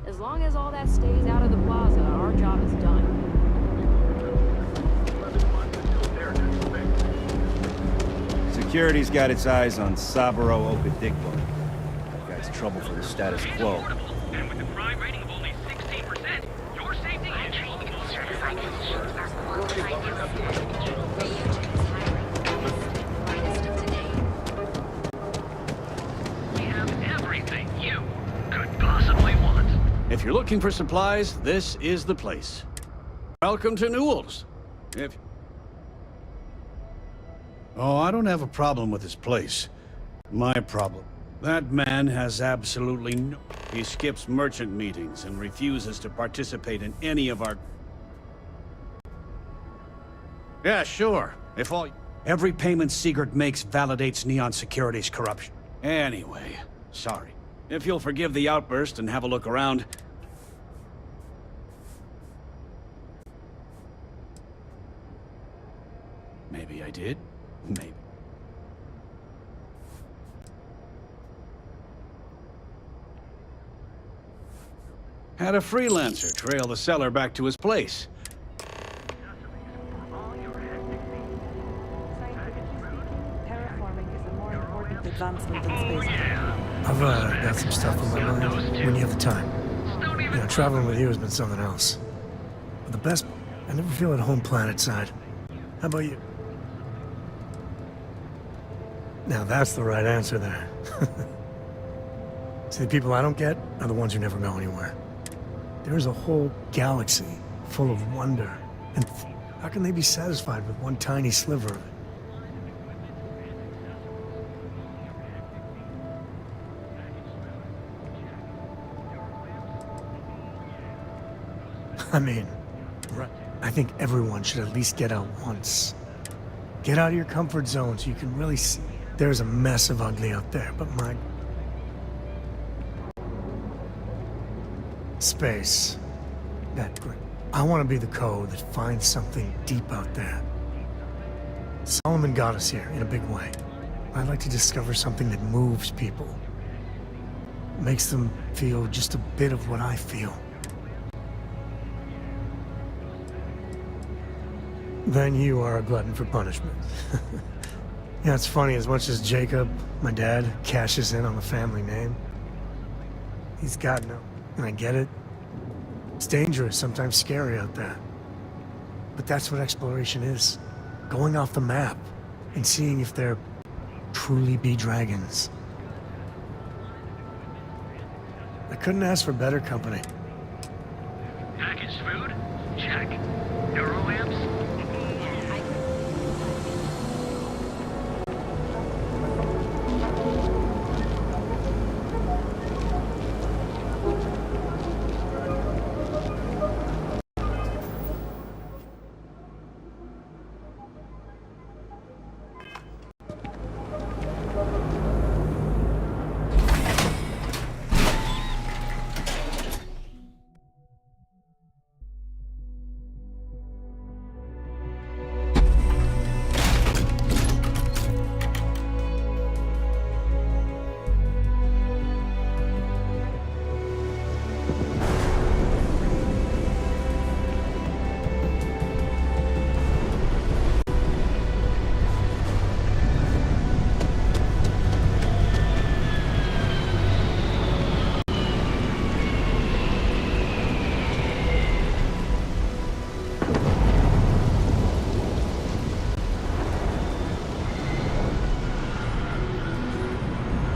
As long as all that stays out of the plaza, our job is done. Security's got its eyes on Saburo Okadigbo. Trouble for the status quo. And with a crime rating of only 16%, your safety and certified physicians are qualified We have everything you could possibly want. If you're looking for supplies, this is the place. Welcome to Newell's. Oh, I don't have a problem with this place. My problem. That man has absolutely no... He skips merchant meetings and refuses to participate in any of our... Yeah, sure. If all... Every payment Sigurd makes validates Neon Security's corruption. Anyway, sorry. If you'll forgive the outburst and have a look around... Maybe I did. Maybe. Had a freelancer trail the seller back to his place. Advancement in space. I've got some stuff on my mind when you have the time. You know, traveling with you has been something else. But the best, I never feel at home planet side. How about you? Now that's the right answer there. See, the people I don't get are the ones who never go anywhere. There's a whole galaxy full of wonder, and how can they be satisfied with one tiny sliver of it? I mean, I think everyone should at least get out once. Get out of your comfort zone so you can really see. There's a mess of ugly out there, but my... Space. That great. I want to be the code that finds something deep out there. Solomon got us here in a big way. I'd like to discover something that moves people. Makes them feel just a bit of what I feel. Then you are a glutton for punishment. Yeah, it's funny, as much as Jacob, my dad, cashes in on the family name, he's got no, and I get it. It's dangerous, sometimes scary out there. But that's what exploration is. Going off the map and seeing if there truly be dragons. I couldn't ask for better company. Packaged food? Check. Neuroamps?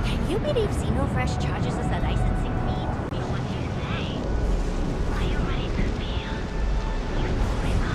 Can you believe Xenofresh charges us a licensing fee? What do you say? Are you ready to feel euphoria?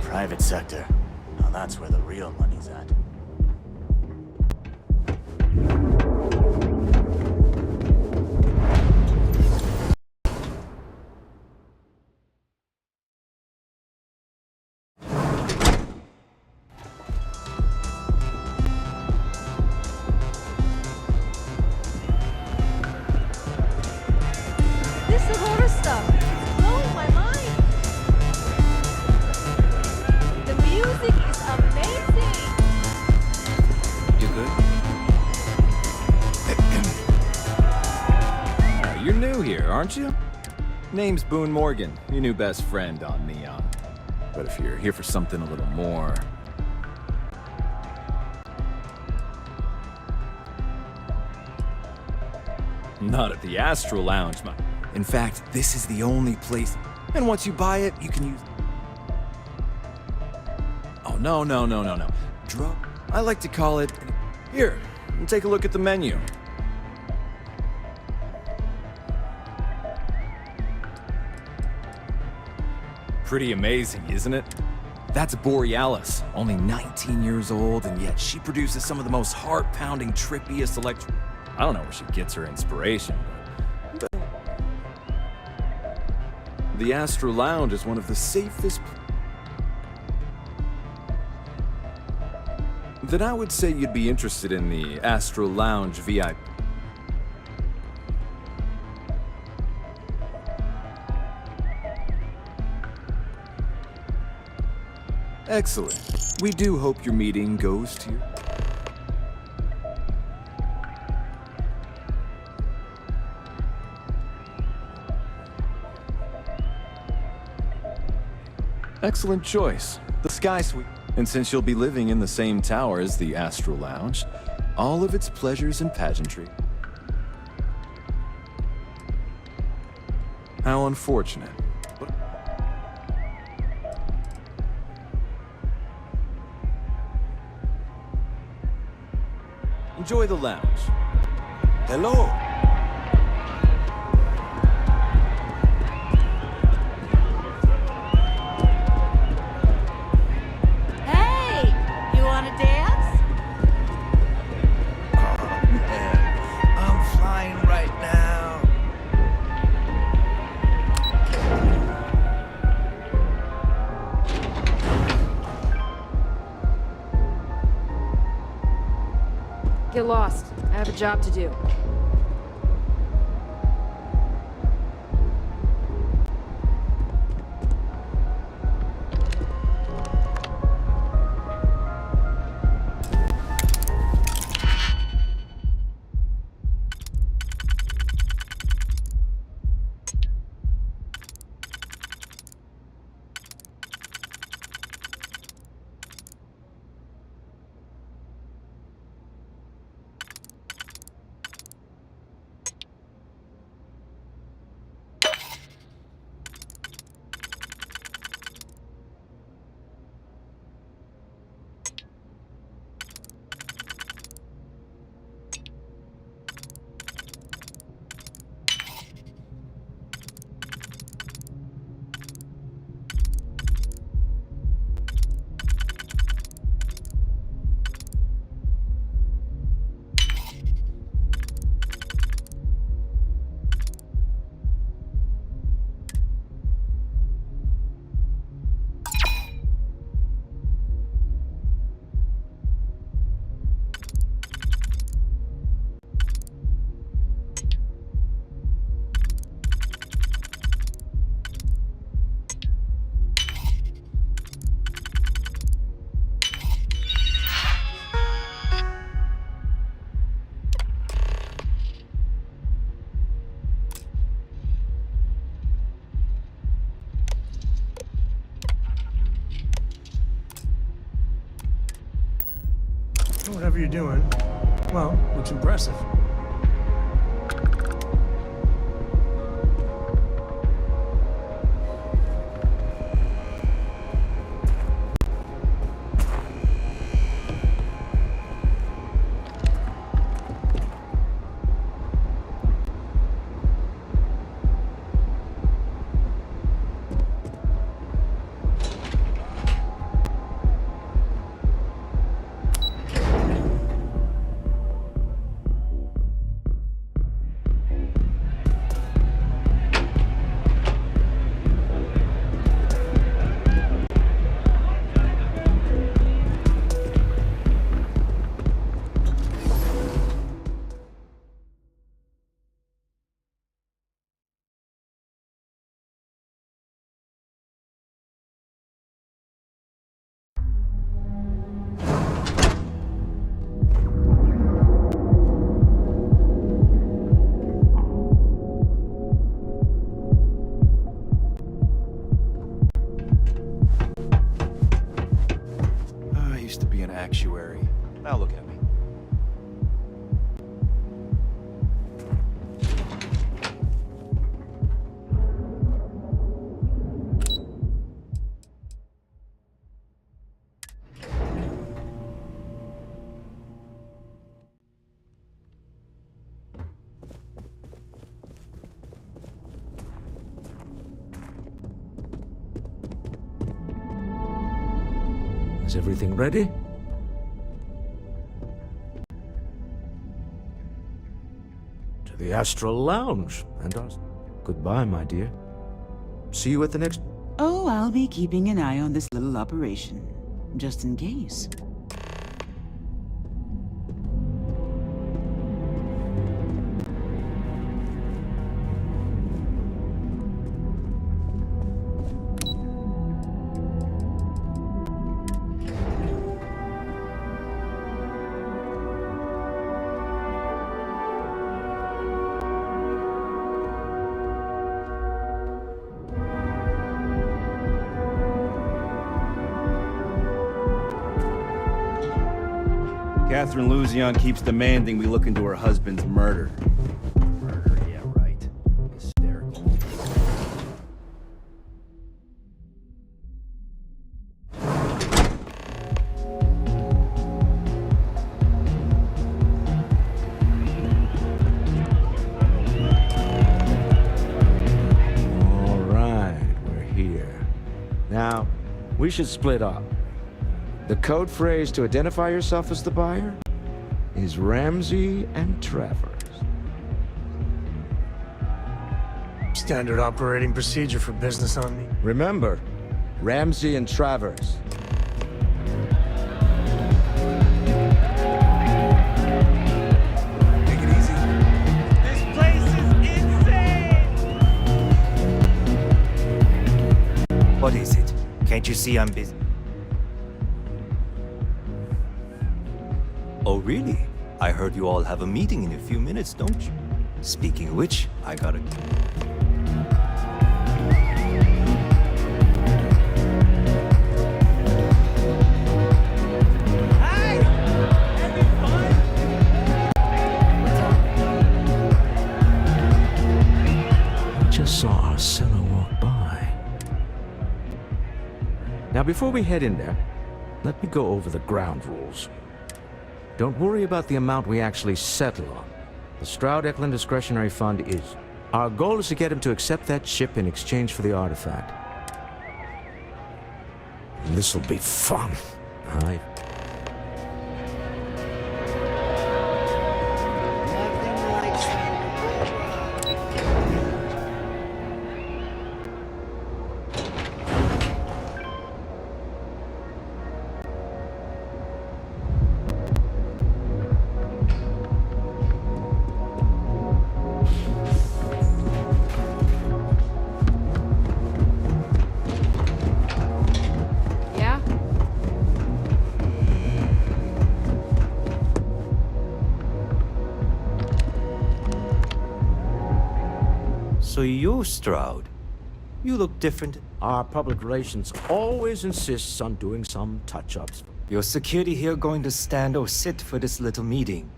Private sector. Now that's where the real money's at. This horror stuff, it's blowing my mind. The music is amazing. You good? You're new here, aren't you? Name's Boone Morgan, your new best friend on Neon. But if you're here for something a little more... Not at the Astral Lounge, man. In fact, this is the only place... And once you buy it, you can use... Oh, no. Drug... I like to call it... Here, take a look at the menu. Pretty amazing, isn't it? That's Borealis, only 19 years old, and yet she produces some of the most heart-pounding, trippiest electro... I don't know where she gets her inspiration, but... The Astral Lounge is one of the safest... Then I would say you'd be interested in the Astral Lounge VIP. Excellent. We do hope your meeting goes to your... Excellent choice. The Sky Suite. And since you'll be living in the same tower as the Astral Lounge, all of its pleasures and pageantry. How unfortunate. Enjoy the lounge. Hello. Hey, you wanna dance? I'm flying right now. Get lost. I have a job to do. Whatever you're doing, well, looks impressive. sanctuary. Now look at me. Is everything ready? To the Astral Lounge and us. Goodbye, my dear. See you at the next. Oh, I'll be keeping an eye on this little operation, just in case. Catherine Luzion keeps demanding we look into her husband's murder. Murder, yeah, right. Hysterical. All right, we're here. Now, we should split up. The code phrase to identify yourself as the buyer is Ramsey and Travers. Standard operating procedure for business on me. Remember, Ramsey and Travers. Take it easy. This place is insane! What is it? Can't you see I'm busy? Oh, really? I heard you all have a meeting in a few minutes, don't you? Speaking of which, I gotta... Just saw our seller walk by. Now, before we head in there, let me go over the ground rules. Don't worry about the amount we actually settle on. The Stroud-Eklund Discretionary Fund is. Our goal is to get him to accept that ship in exchange for the artifact. This'll be fun. Yeah? So you're Stroud. You look different. Our public relations always insists on doing some touch-ups. Your security here going to stand or sit for this little meeting,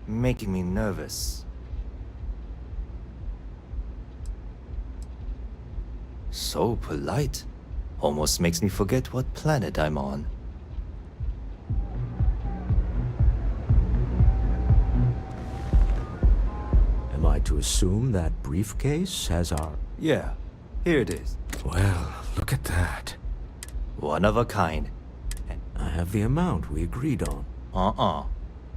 making me nervous. So polite. Almost makes me forget what planet I'm on. Am I to assume that briefcase has our... Yeah, here it is. Well, look at that. One of a kind. I have the amount we agreed on.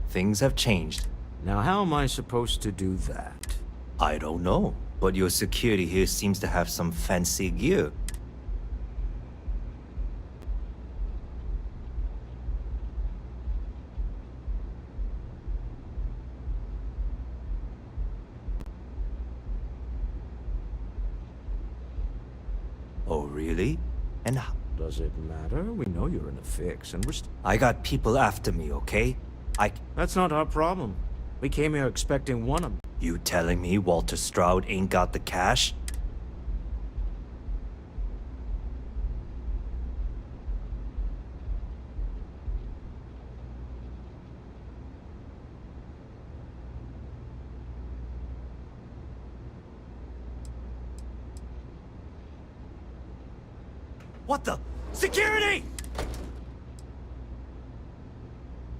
Things have changed. Now, how am I supposed to do that? I don't know, but your security here seems to have some fancy gear. Oh, really? And how? Does it matter? We know you're in a fix, and we're I got people after me, okay? That's not our problem. We came here expecting one of them. You telling me Walter Stroud ain't got the cash? What the? Security!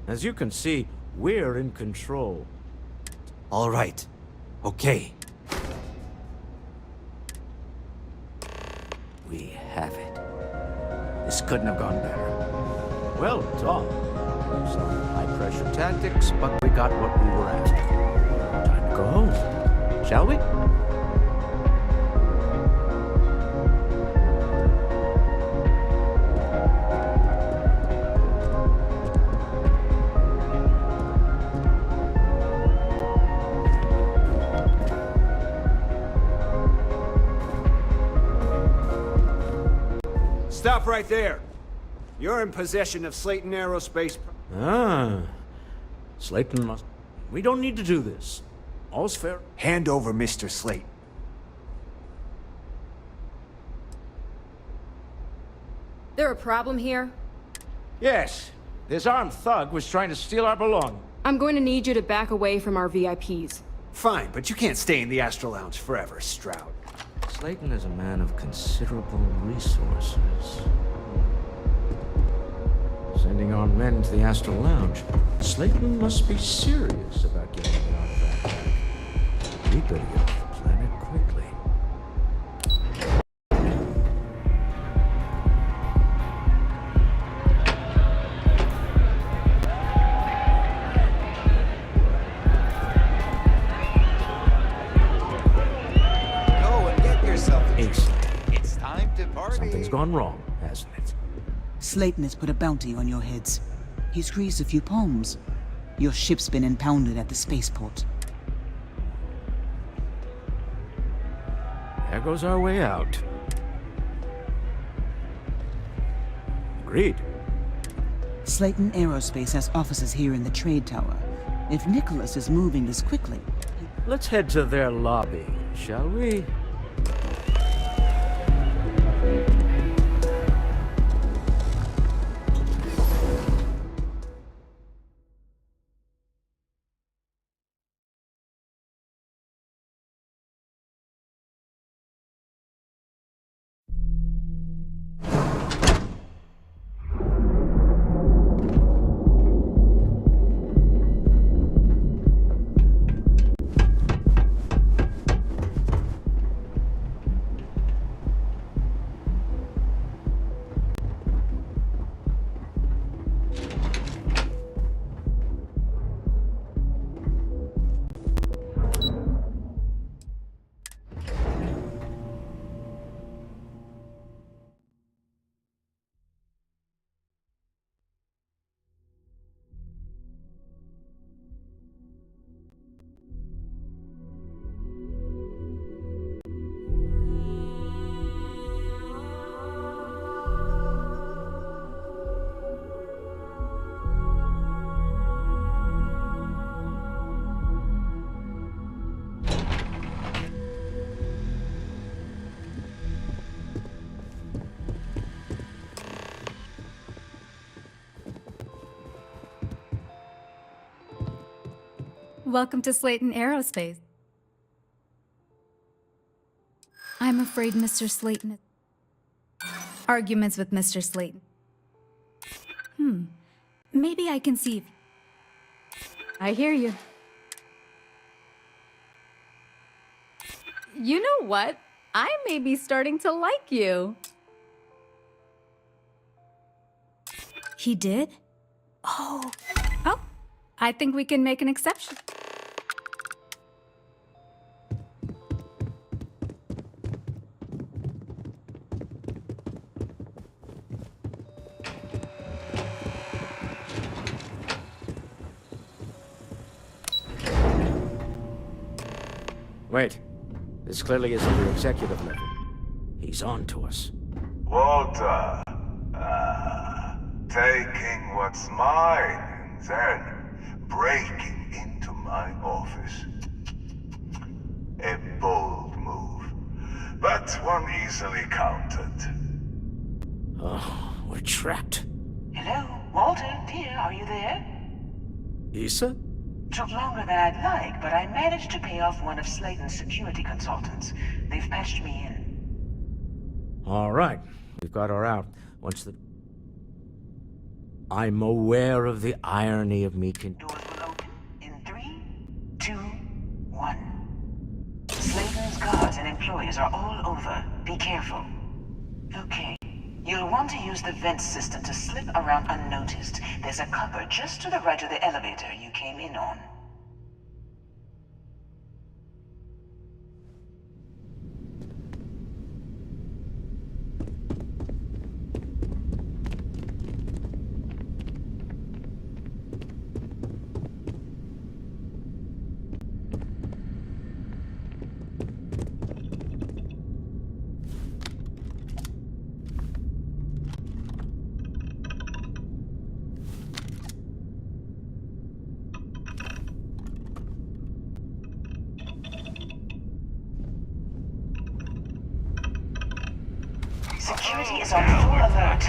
As you can see, we're in control. All right. Okay. We have it. This couldn't have gone better. Well done. Some high-pressure tactics, but we got what we were after. Time to go home, shall we? Stop right there. You're in possession of Slayton Aerospace. Ah. Slayton must... We don't need to do this. All's fair. Hand over Mr. Slayton. There a problem here? Yes. This armed thug was trying to steal our belongings. I'm going to need you to back away from our VIPs. Fine, but you can't stay in the Astral Lounge forever, Stroud. Slayton is a man of considerable resources. Sending armed men into the Astral Lounge. Slayton must be serious about getting the artifact back. We better get off the planet quickly. It's time to party. Something's gone wrong, hasn't it? Slayton has put a bounty on your heads. He's greased a few palms. Your ship's been impounded at the spaceport. There goes our way out. Agreed. Slayton Aerospace has offices here in the trade tower. If Nicholas is moving this quickly... Let's head to their lobby, shall we? Welcome to Slayton Aerospace. I'm afraid Mr. Slayton... Arguments with Mr. Slayton. Maybe I can see... I hear you. You know what? I may be starting to like you. He did? Oh, I think we can make an exception. Wait. This clearly isn't your executive level. He's on to us. Walter. Taking what's mine and then breaking into my office. A bold move, but one easily countered. Oh, we're trapped. Hello, Walter, dear, are you there? Issa? Took longer than I'd like, but I managed to pay off one of Slayton's security consultants. They've patched me in. All right. We've got her out. Once the... I'm aware of the irony of me Doors will open in 3, 2, 1. Slater's guards and employees are all over. Be careful. Okay. You'll want to use the vent system to slip around unnoticed. There's a cupboard just to the right of the elevator you came in on. Security is on full alert.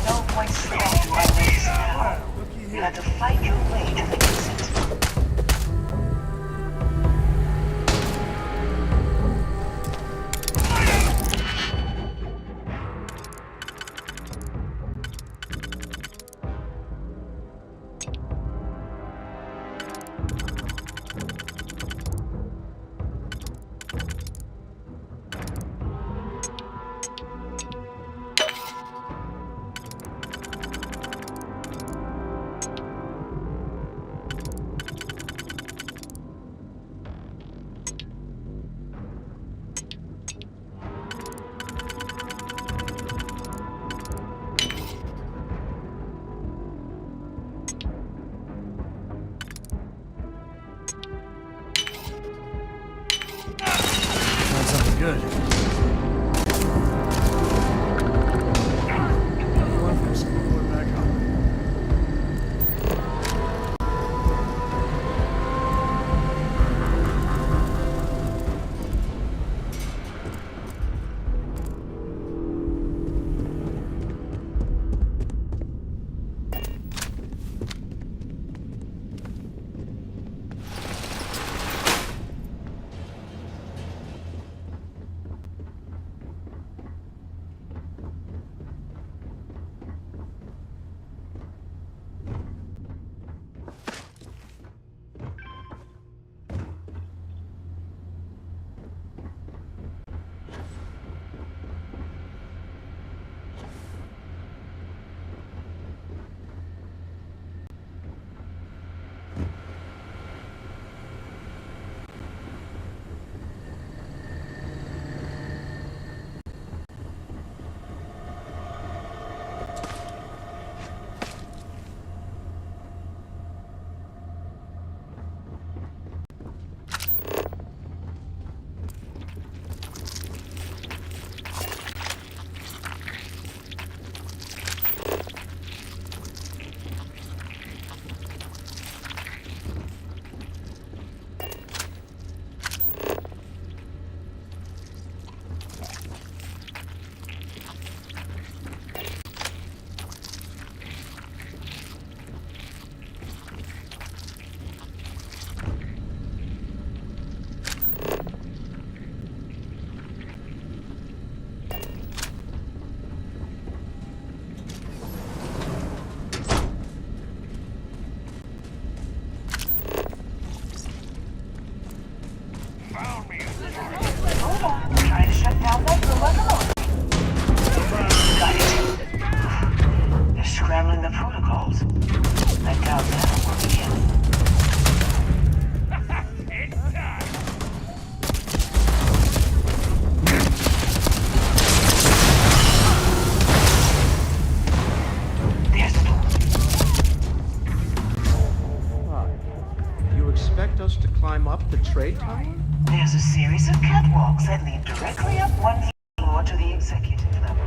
No point standing unnoticed now. You'll have to fight your way to the exit. Good. One from school back home. Trying to shut down that got it. They're scrambling the protocols. I doubt that'll work again. There's the door. You expect us to climb up the trade tower? There's a series of catwalks that lead directly up one floor to the executive level.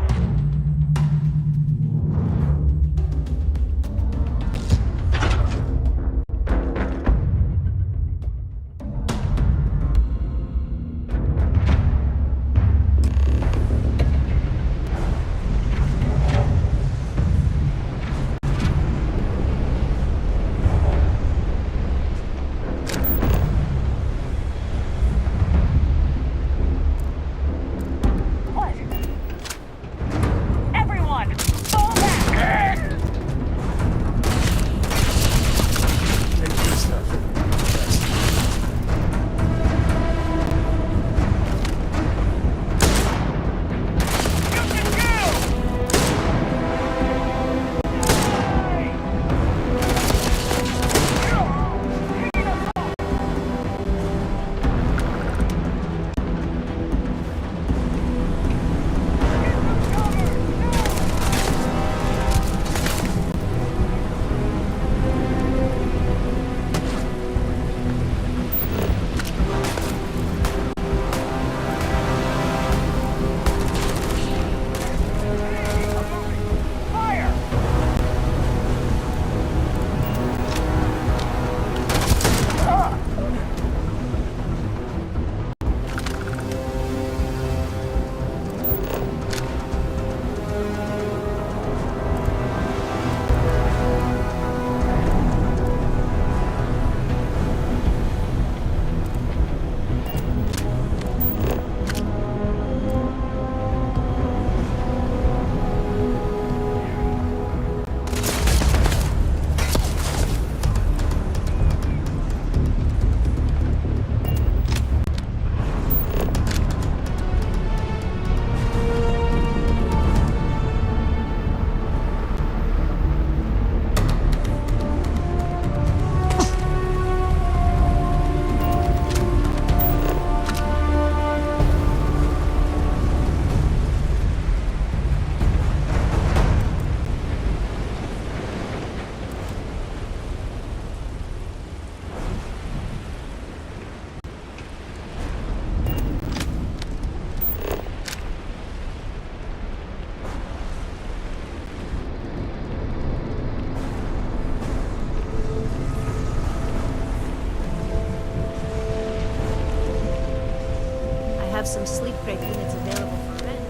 some sleep crate units available for rent,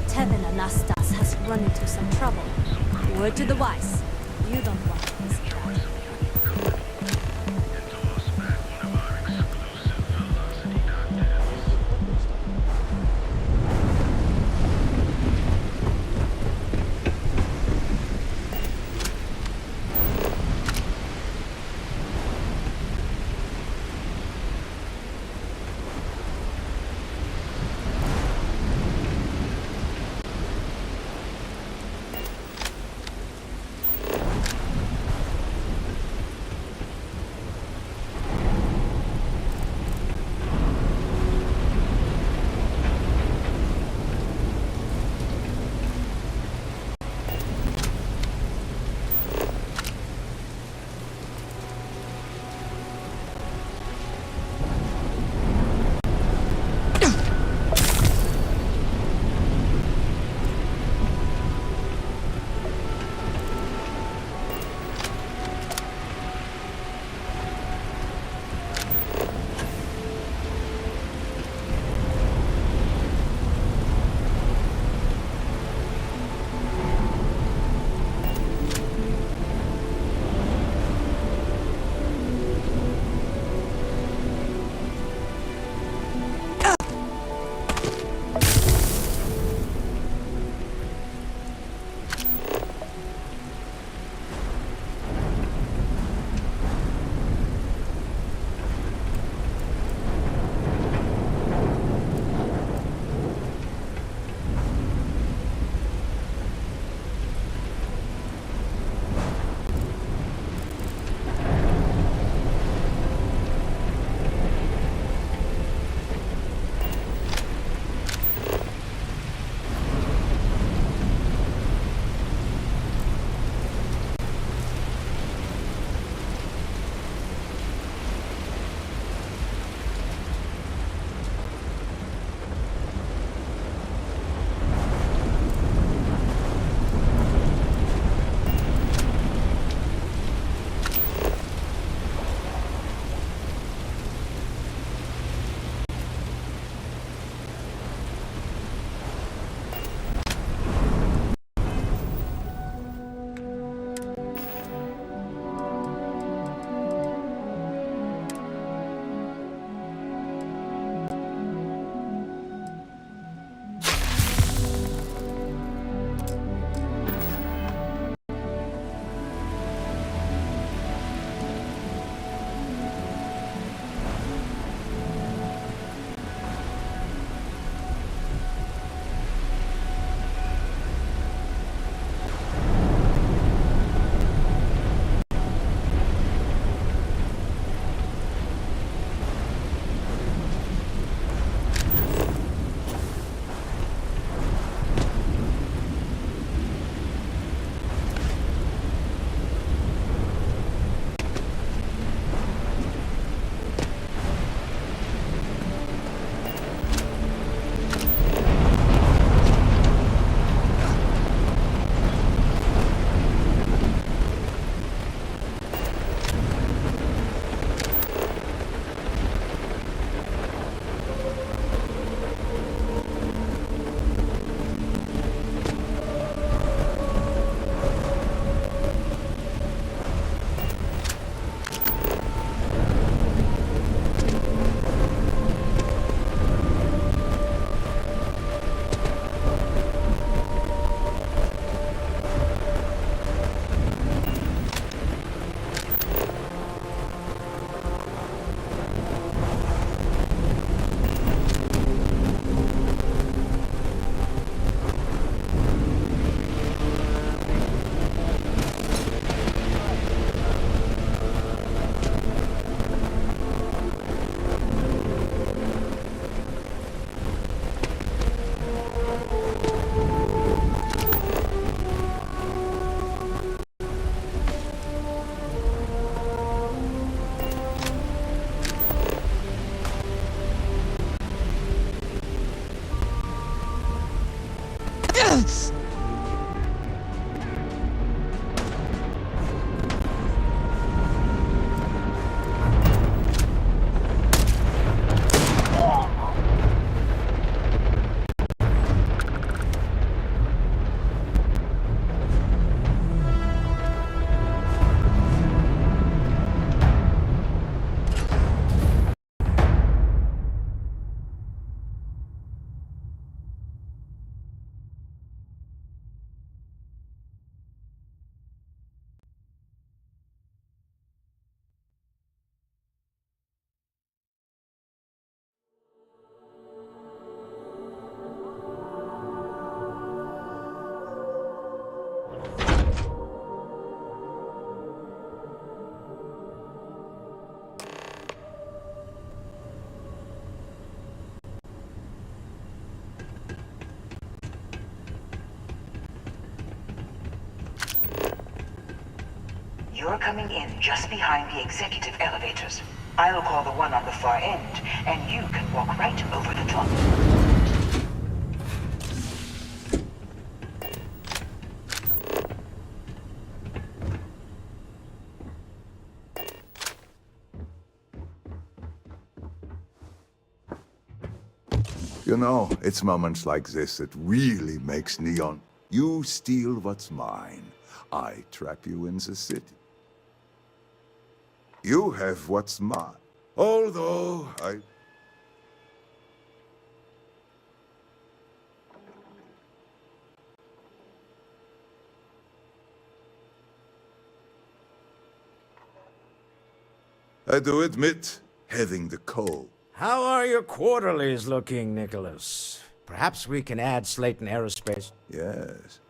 Tevin Anastas has run into some trouble. Word to the wise. You don't want to miss that. You're coming in just behind the executive elevators. I'll call the one on the far end, and you can walk right over the top. You know, it's moments like this that really makes Neon. You steal what's mine. I trap you in the city. You have what's mine. Although I do admit having the cold. How are your quarterlies looking, Nicholas? Perhaps we can add Slayton Aerospace. Yes.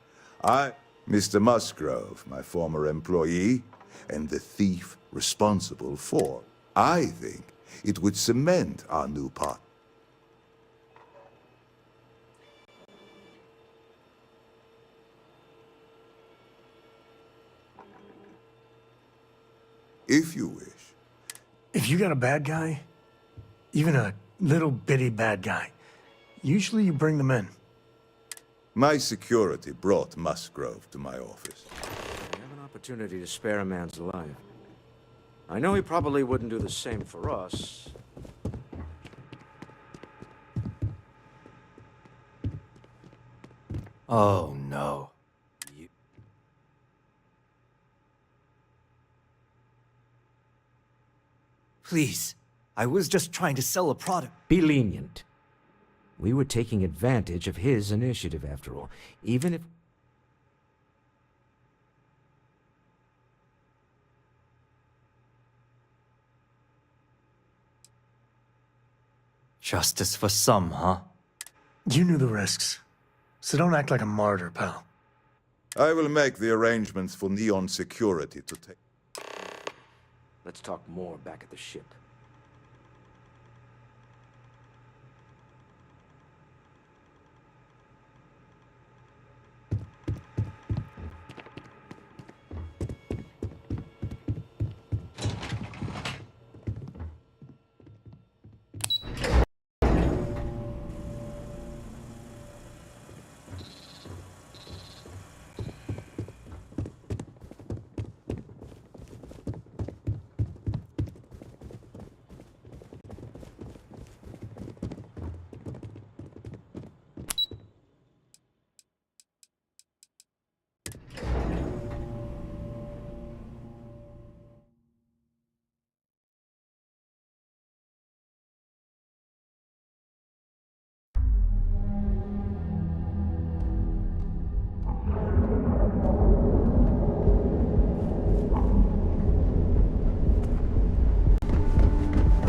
Mr. Musgrove, my former employee, and the thief responsible for. I think it would cement our new part. If you wish. If you got a bad guy, even a little bitty bad guy, usually you bring them in. My security brought Musgrove to my office. We have an opportunity to spare a man's life. I know he probably wouldn't do the same for us. Oh, no. Please, I was just trying to sell a product. Be lenient. We were taking advantage of his initiative, after all. Even if... Justice for some, huh? You knew the risks, so don't act like a martyr, pal. I will make the arrangements for Neon security to take... Let's talk more back at the ship.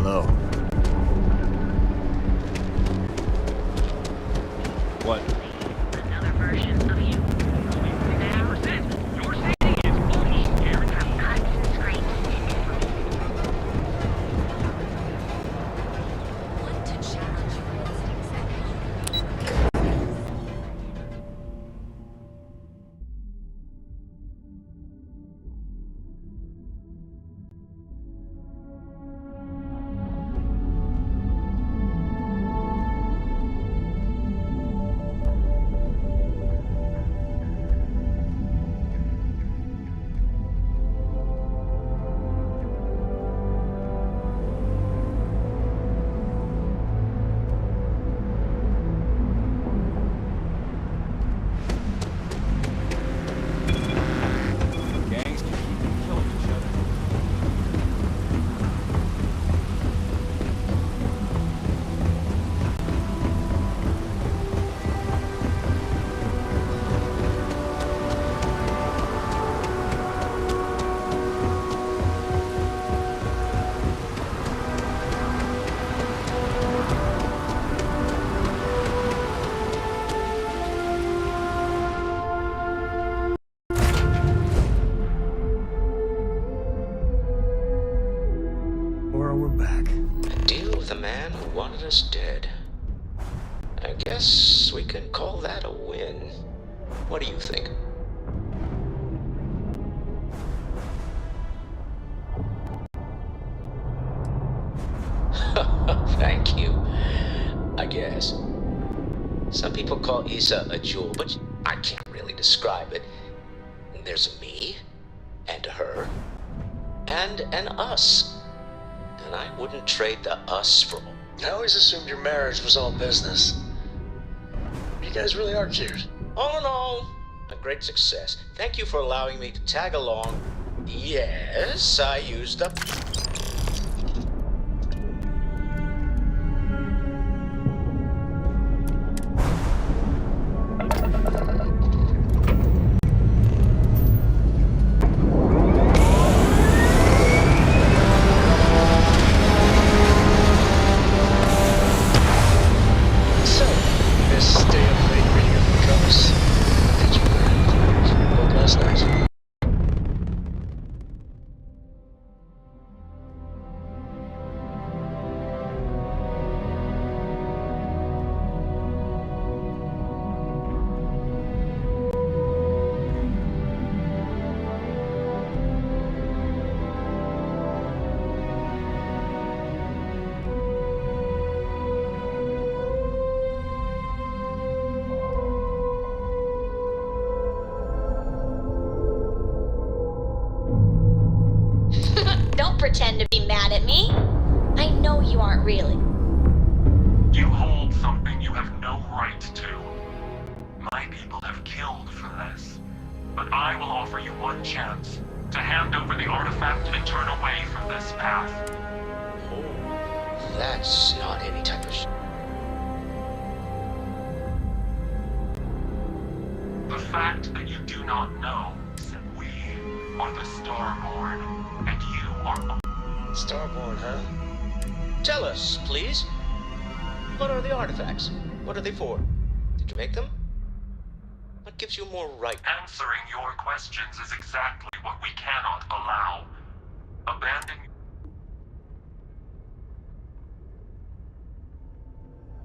Hello. What? Another version of you. Now, your city is almost guaranteed. From cuts and scrapes. Want to challenge your instincts at Gangs can keep killing each other. Or we're back. Deal with a man who wanted us dead. I guess we can call that a win. What do you think? Thank you. I guess. Some people call Issa a jewel, but I can't really describe it. There's a me, and a her, and an us. And I wouldn't trade the us for all. I always assumed your marriage was all business. You guys really are cheers. All in all, a great success. Thank you for allowing me to tag along. Yes, I used up. So, Miss Stay Up Late reading up the comics. Did you book last night? Don't pretend to be mad at me. I know you aren't really. You hold something you have no right to. My people have killed for this. But I will offer you one chance to hand over the artifact and turn away from this path. Oh, that's not any type of The fact that you do not know that we are the Starborn, and you are... Starborn, huh? Tell us, please. What are the artifacts? What are they for? Did you make them? What gives you more right? Answering your questions is exactly what we cannot allow. Abandoning...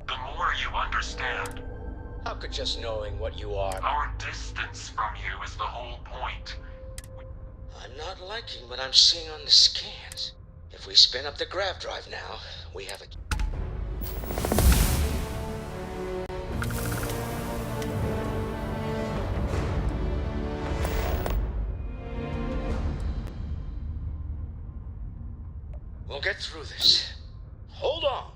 The more you understand, How could just knowing what you are... our distance from you is the whole point. I'm not liking what I'm seeing on the scans. If we spin up the grav drive now, we have a... We'll get through this. Hold on.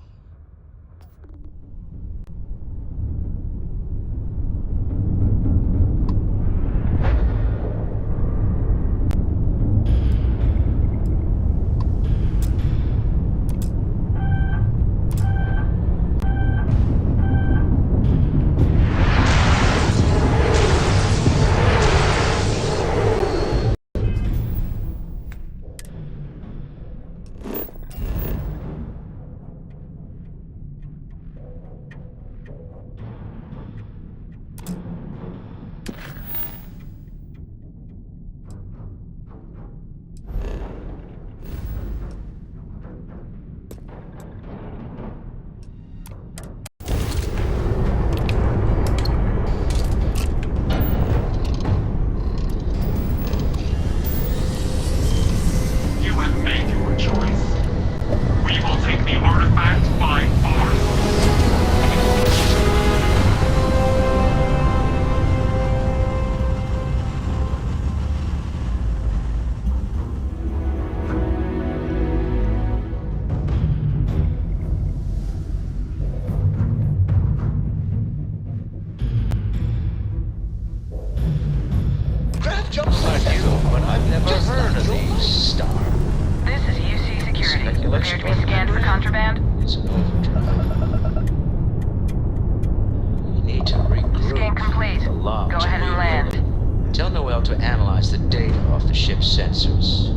You have made your choice. We will take the artifact by force. Grav jumps like you, but I've never heard of these Star. This is UC Security. Appear to be scanned for contraband. It's an overdrive. We need to regroup. Scan complete. The logs Go ahead and land. Tell Noel to analyze the data off the ship's sensors.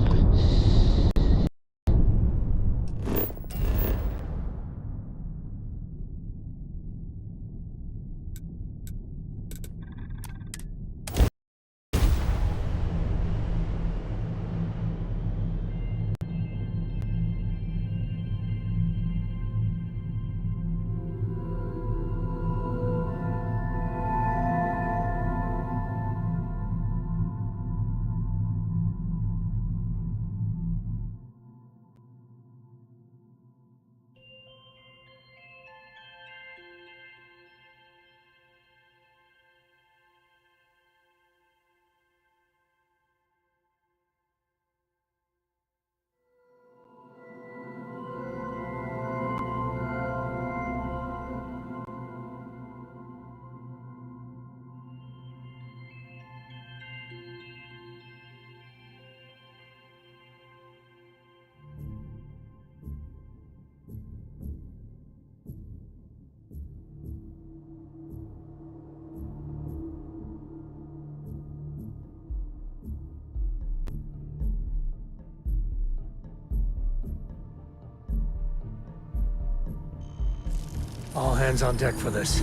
All hands on deck for this.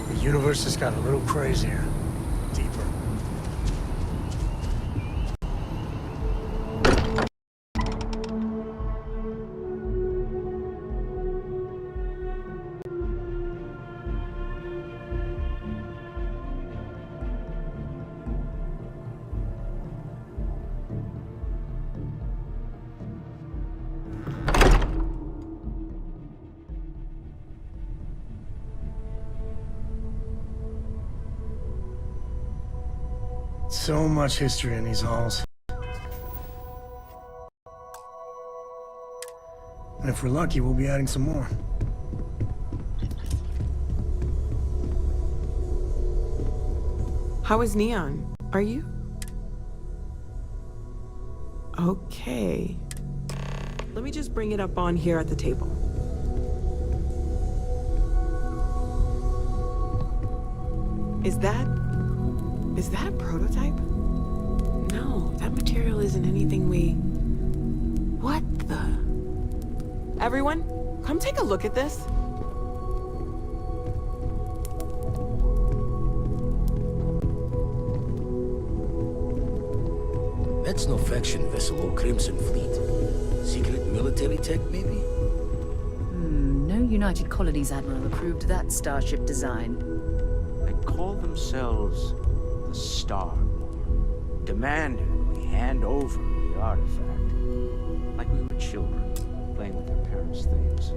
The universe has got a little crazier. Deeper. So much history in these halls. And if we're lucky, we'll be adding some more. How is Neon? Are you? Okay. Let me just bring it up on here at the table. Is that a prototype? No, that material isn't anything we... What the... Everyone, come take a look at this. That's no faction vessel or Crimson Fleet. Secret military tech, maybe? No United Colonies Admiral approved that starship design. They call themselves the Starborn, demanding we hand over the artifact. Like we were children, playing with their parents' things.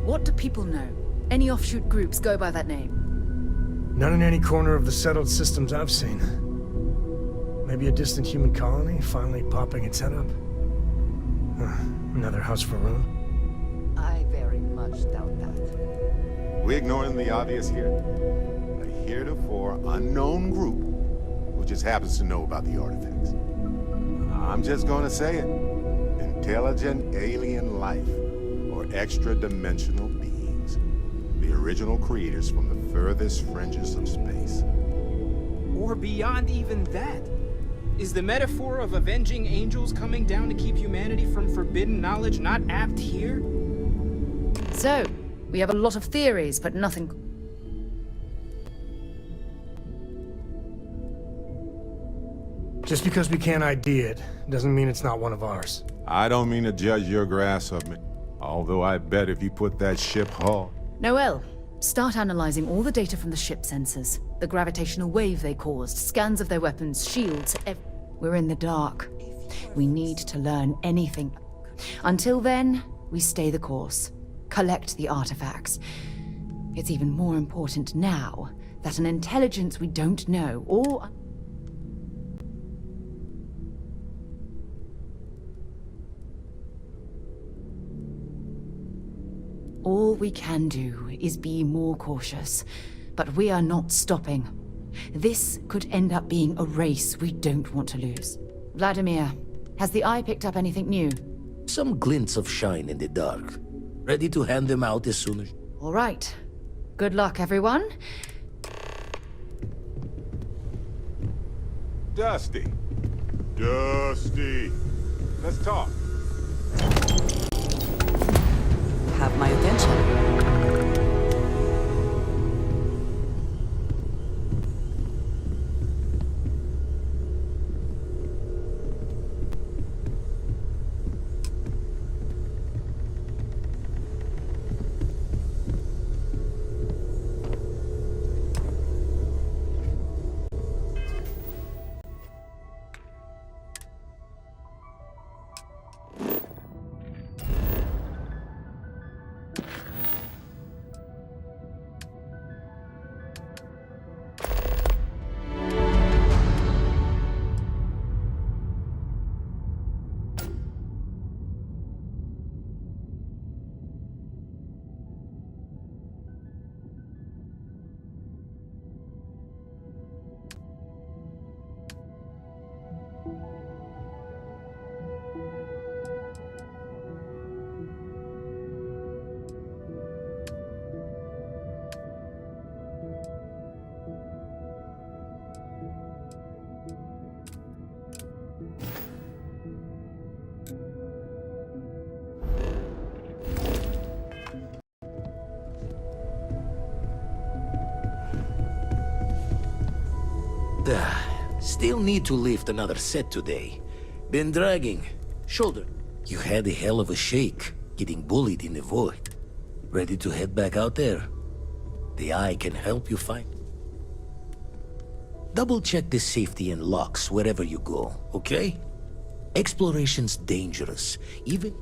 What do people know? Any offshoot groups go by that name? None in any corner of the settled systems I've seen. Maybe a distant human colony finally popping its head up? Another house for Rune? I very much doubt that. We're ignoring the obvious here. A heretofore unknown group who just happens to know about the artifacts. I'm just gonna say it. Intelligent alien life, or extra-dimensional beings. The original creators from the furthest fringes of space. Or beyond even that. Is the metaphor of avenging angels coming down to keep humanity from forbidden knowledge not apt here? So, we have a lot of theories, but nothing... Just because we can't ID it, doesn't mean it's not one of ours. I don't mean to judge your grasp of me, although I bet if you put that ship hull... Noel, start analyzing all the data from the ship sensors. The gravitational wave they caused, scans of their weapons, shields, We're in the dark. We need to learn anything. Until then, we stay the course. Collect the artifacts. It's even more important now that an intelligence we don't know, or... All we can do is be more cautious, but we are not stopping. This could end up being a race we don't want to lose. Vladimir, has the Eye picked up anything new? Some glints of shine in the dark. Ready to hand them out as soon as... All right. Good luck, everyone. Dusty. Dusty. Let's talk. Have my attention. Still need to lift another set today. Been dragging. Shoulder. You had a hell of a shake, getting bullied in the void. Ready to head back out there? The Eye can help you find. Double check the safety and locks wherever you go, okay? Exploration's dangerous, even...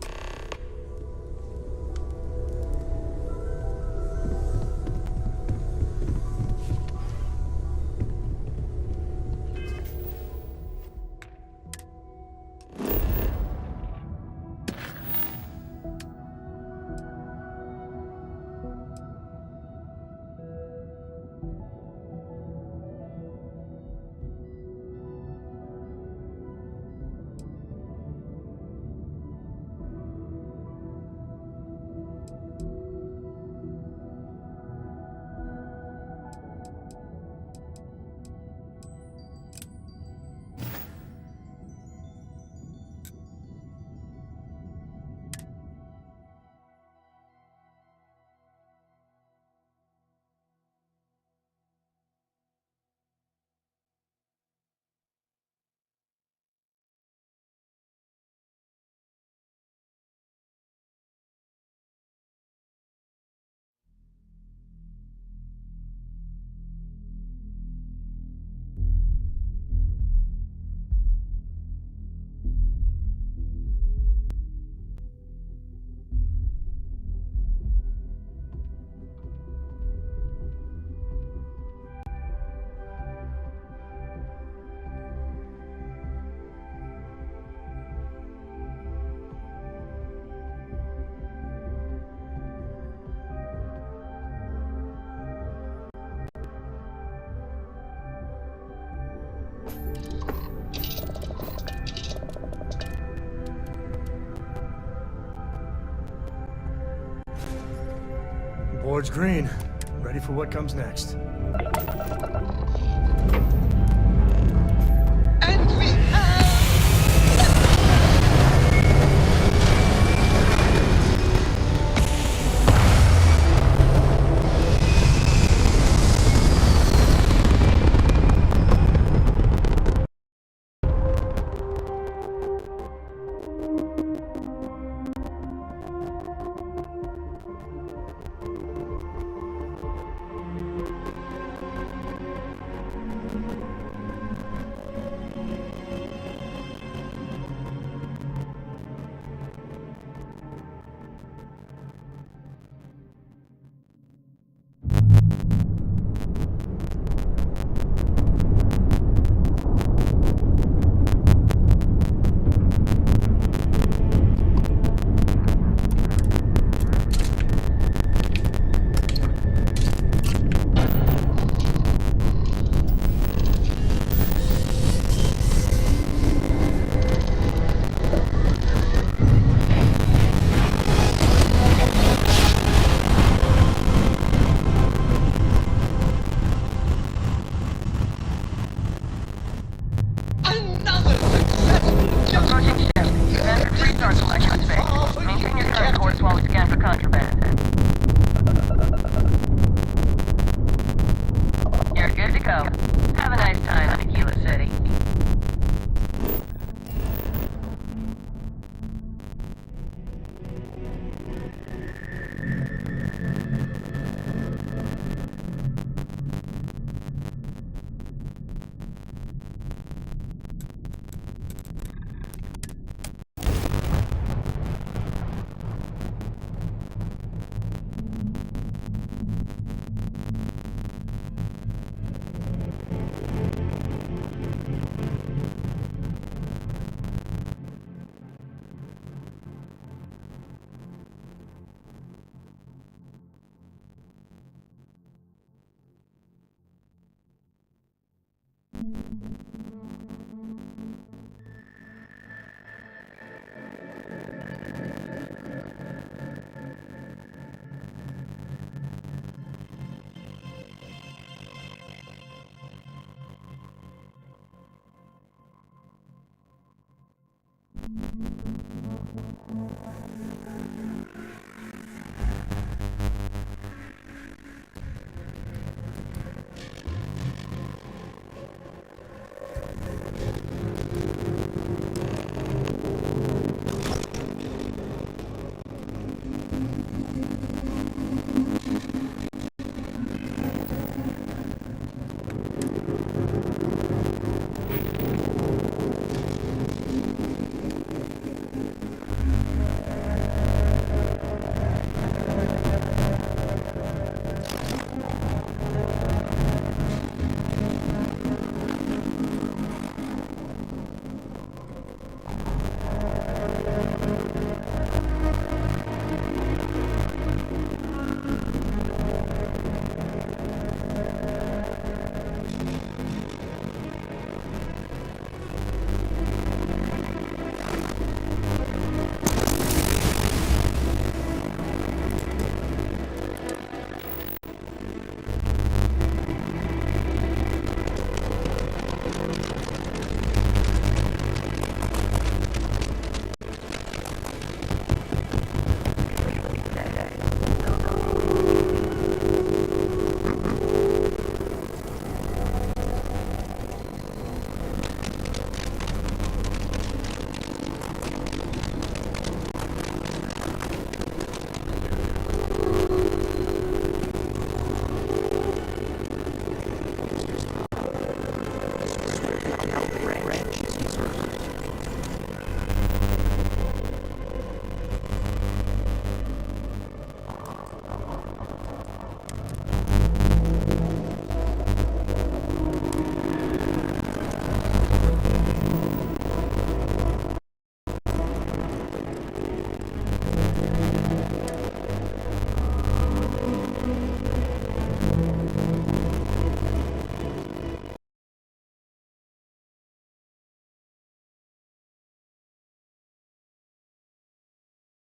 Board's green. Ready for what comes next.